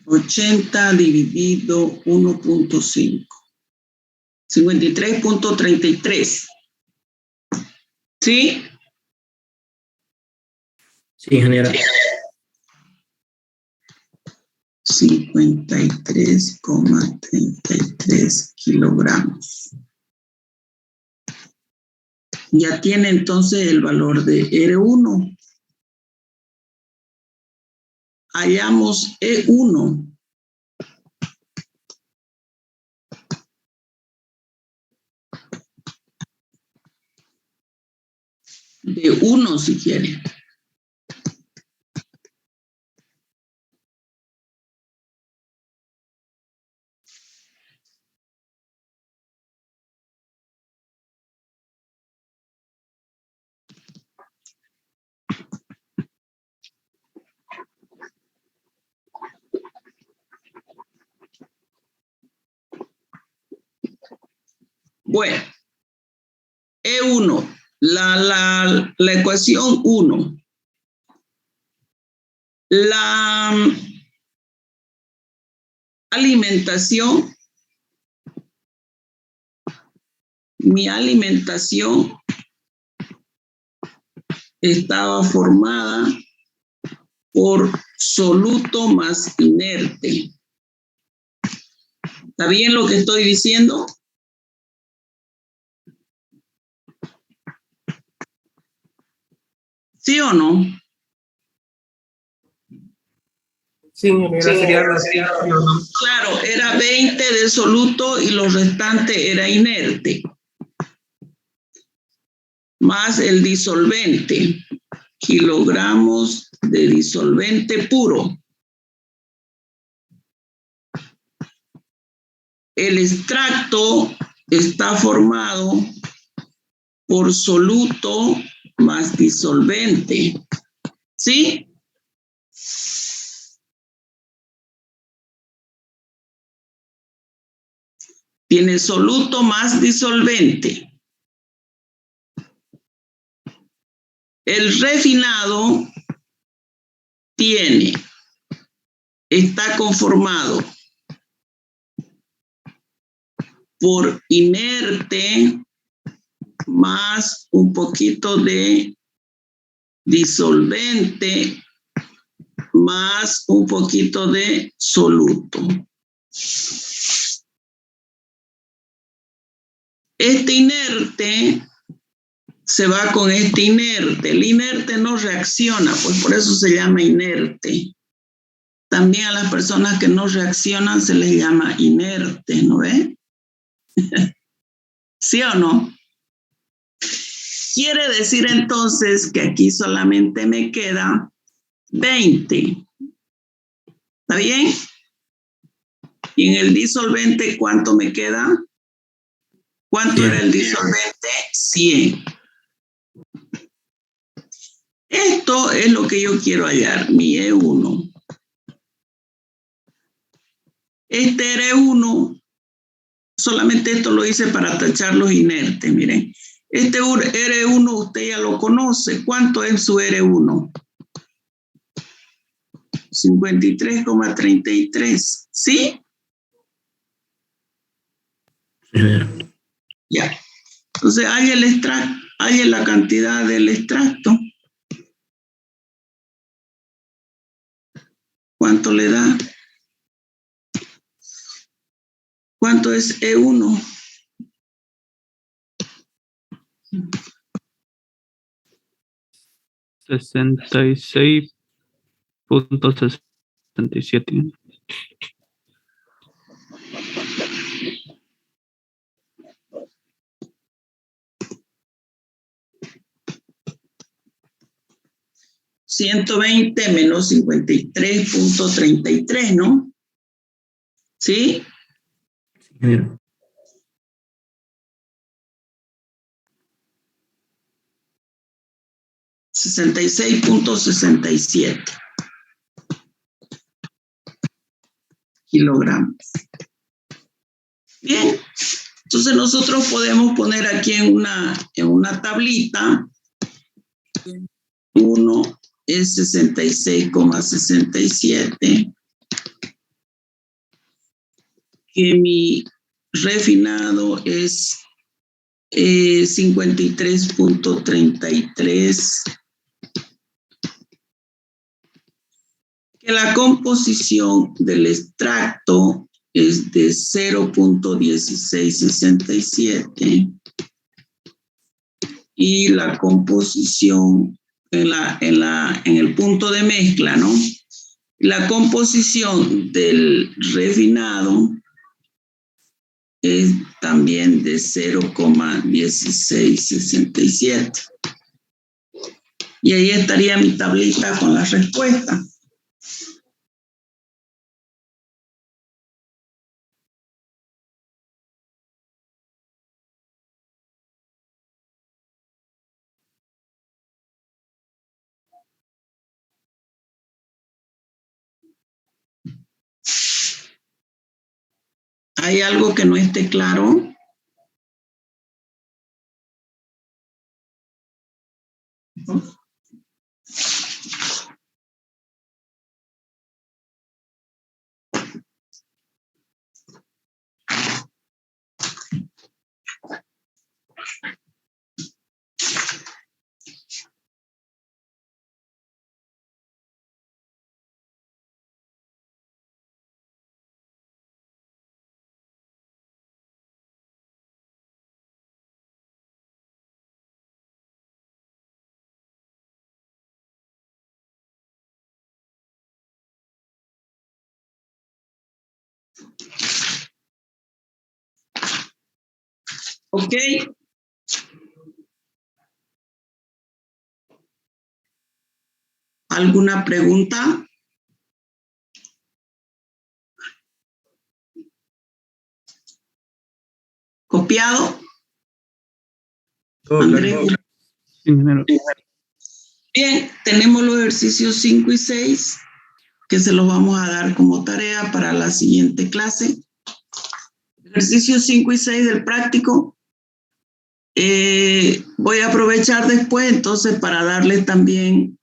$80 dividido 1.5. 53.33. ¿Sí? Sí, ingeniera. 53,33 kilogramos. Ya tiene entonces el valor de R1. Hallamos E1. De 1 si quiere. Bueno, E1, la ecuación 1. La alimentación, mi alimentación estaba formada por soluto más inerte. ¿Está bien lo que estoy diciendo? ¿Sí o no? Sí, ingeniero, sería Claro, era 20 de soluto y lo restante era inerte. Más el disolvente. Kilogramos de disolvente puro. El extracto está formado por soluto más disolvente. ¿Sí? Tiene soluto más disolvente. El refinado está conformado por inerte más un poquito de disolvente más un poquito de soluto. Este inerte se va con este inerte. El inerte no reacciona, pues por eso se llama inerte. También a las personas que no reaccionan se les llama inerte, ¿no ve? ¿Sí o no? Quiere decir entonces que aquí solamente me queda 20. ¿Está bien? Y en el disolvente, ¿cuánto me queda? ¿Cuánto era el disolvente? 100. Esto es lo que yo quiero hallar, mi E1. Este R1, solamente esto lo hice para tachar los inertes, miren. Este R1 usted ya lo conoce. ¿Cuánto es su R1? 53,33. ¿Sí? Ya. Entonces, hay la cantidad del extracto. ¿Cuánto le da? ¿Cuánto es E1? $66.67. 120 menos 53.33, ¿no? ¿Sí? Ingeniero. 66.67 kilogramos. Bien, entonces nosotros podemos poner aquí en una tablita, 1 es 66,67, que mi refinado es 53.33, que la composición del extracto es de 0.1667 y la composición en el punto de mezcla, ¿no? La composición del refinado es también de 0,1667. Y ahí estaría mi tablita con la respuesta. ¿Hay algo que no esté claro? ¿Ok? ¿Alguna pregunta? ¿Copiado? Todo Andrés. claro. Ingeniero. Bien, tenemos los ejercicios 5 y 6 que se los vamos a dar como tarea para la siguiente clase. Ejercicios 5 y 6 del práctico. Voy a aprovechar después entonces para darles también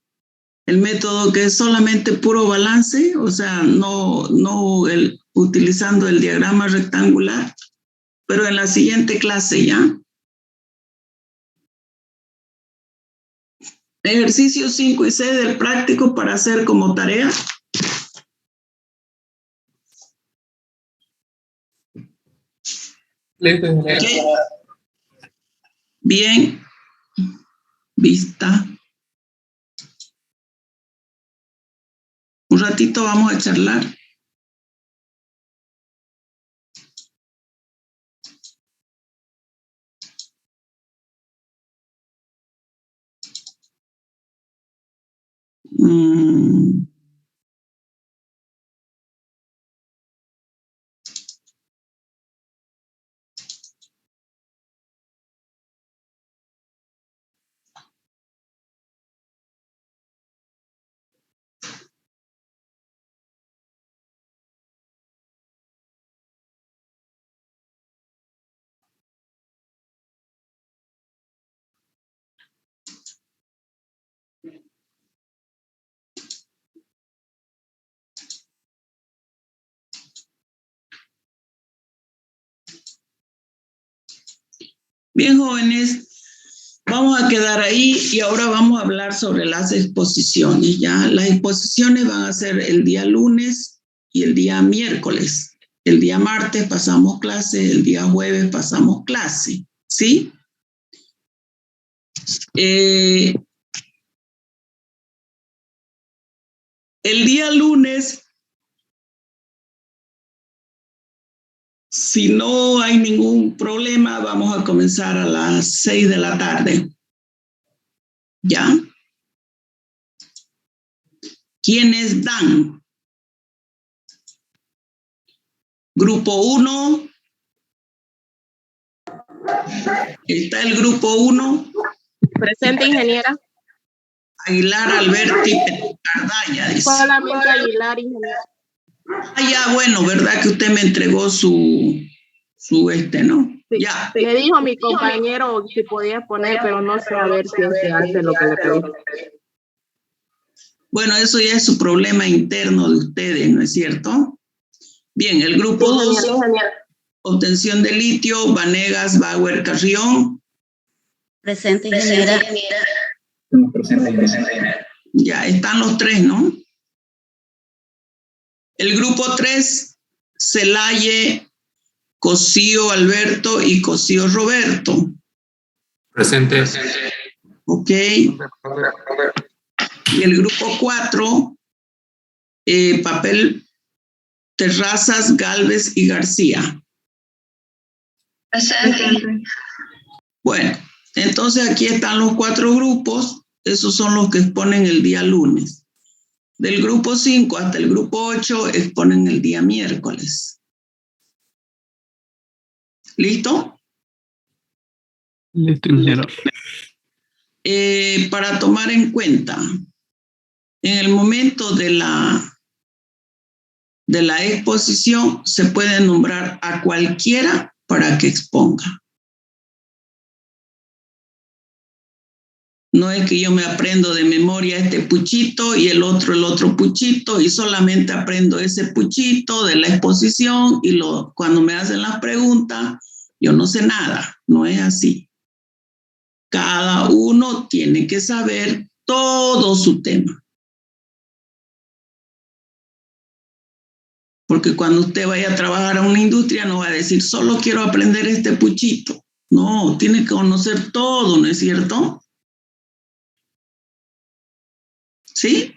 el método que es solamente puro balance, o sea, no utilizando el diagrama rectangular, pero en la siguiente clase ya. Ejercicios 5 y 6 del práctico para hacer como tarea. Listo, ingeniero. Okay. Bien, vista. Un ratito vamos a charlar. Bien, jóvenes, Vamos a quedar ahí y ahora vamos a hablar sobre las exposiciones, ¿ya? Las exposiciones van a ser el día lunes y el día miércoles. El día martes pasamos clase, el día jueves pasamos clase, ¿sí? El día lunes, si no hay ningún problema, vamos a comenzar a las 6 de la tarde. ¿Ya? ¿Quiénes dan? Grupo 1. ¿Está el grupo 1? Presente, ingeniera. Aguilar, Alberti, Cardaya, dice. Solamente Aguilar, ingeniera. Ah, ya, bueno, ¿verdad que usted me entregó su ¿no? Sí. Ya. Me dijo mi compañero si podía poner, pero no sé a ver si se hace lo que le pedí. Bueno, eso ya es su problema interno de ustedes, ¿no es cierto? Bien, el grupo 2, obtención de litio, Vanegas, Bauer, Carrión. Presente, ingeniera. Ya, están los 3, ¿no? El grupo 3, Celaye, Cosío Alberto y Cosío Roberto. Presente. Ok. Y el grupo 4, Papel, Terrazas, Galvez y García. Presente. Bueno, entonces aquí están los 4 grupos. Esos son los que exponen el día lunes. Del grupo 5 hasta el grupo 8 exponen el día miércoles. ¿Listo? Listo, ingeniero. Para tomar en cuenta, en el momento de la exposición se puede nombrar a cualquiera para que exponga. No es que yo me aprendo de memoria este puchito y el otro puchito y solamente aprendo ese puchito de la exposición y cuando me hacen las preguntas, yo no sé nada. No es así. Cada uno tiene que saber todo su tema. Porque cuando usted vaya a trabajar a una industria no va a decir, solo quiero aprender este puchito. No, tiene que conocer todo, ¿no es cierto? ¿Sí?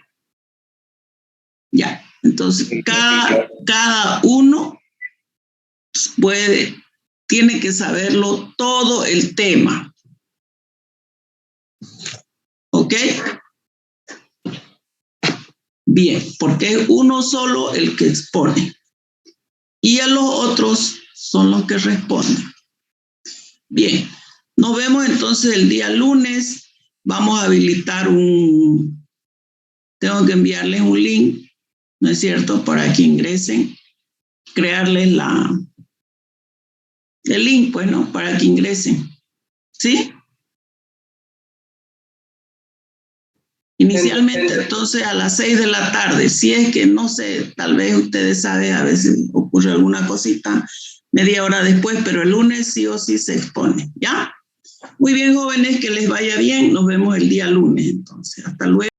Ya, entonces cada uno tiene que saberlo todo el tema. ¿Ok? Bien, porque es uno solo el que expone. Y a los otros son los que responden. Bien, nos vemos entonces el día lunes. Vamos a habilitar tengo que enviarles un link, ¿no es cierto? Para que ingresen, crearles el link, pues, ¿no? Para que ingresen. ¿Sí? Inicialmente, entonces, a las 6 de la tarde, si es que, no sé, tal vez ustedes saben, a veces ocurre alguna cosita media hora después, pero el lunes sí o sí se expone, ¿ya? Muy bien, jóvenes, que les vaya bien. Nos vemos el día lunes, entonces. Hasta luego.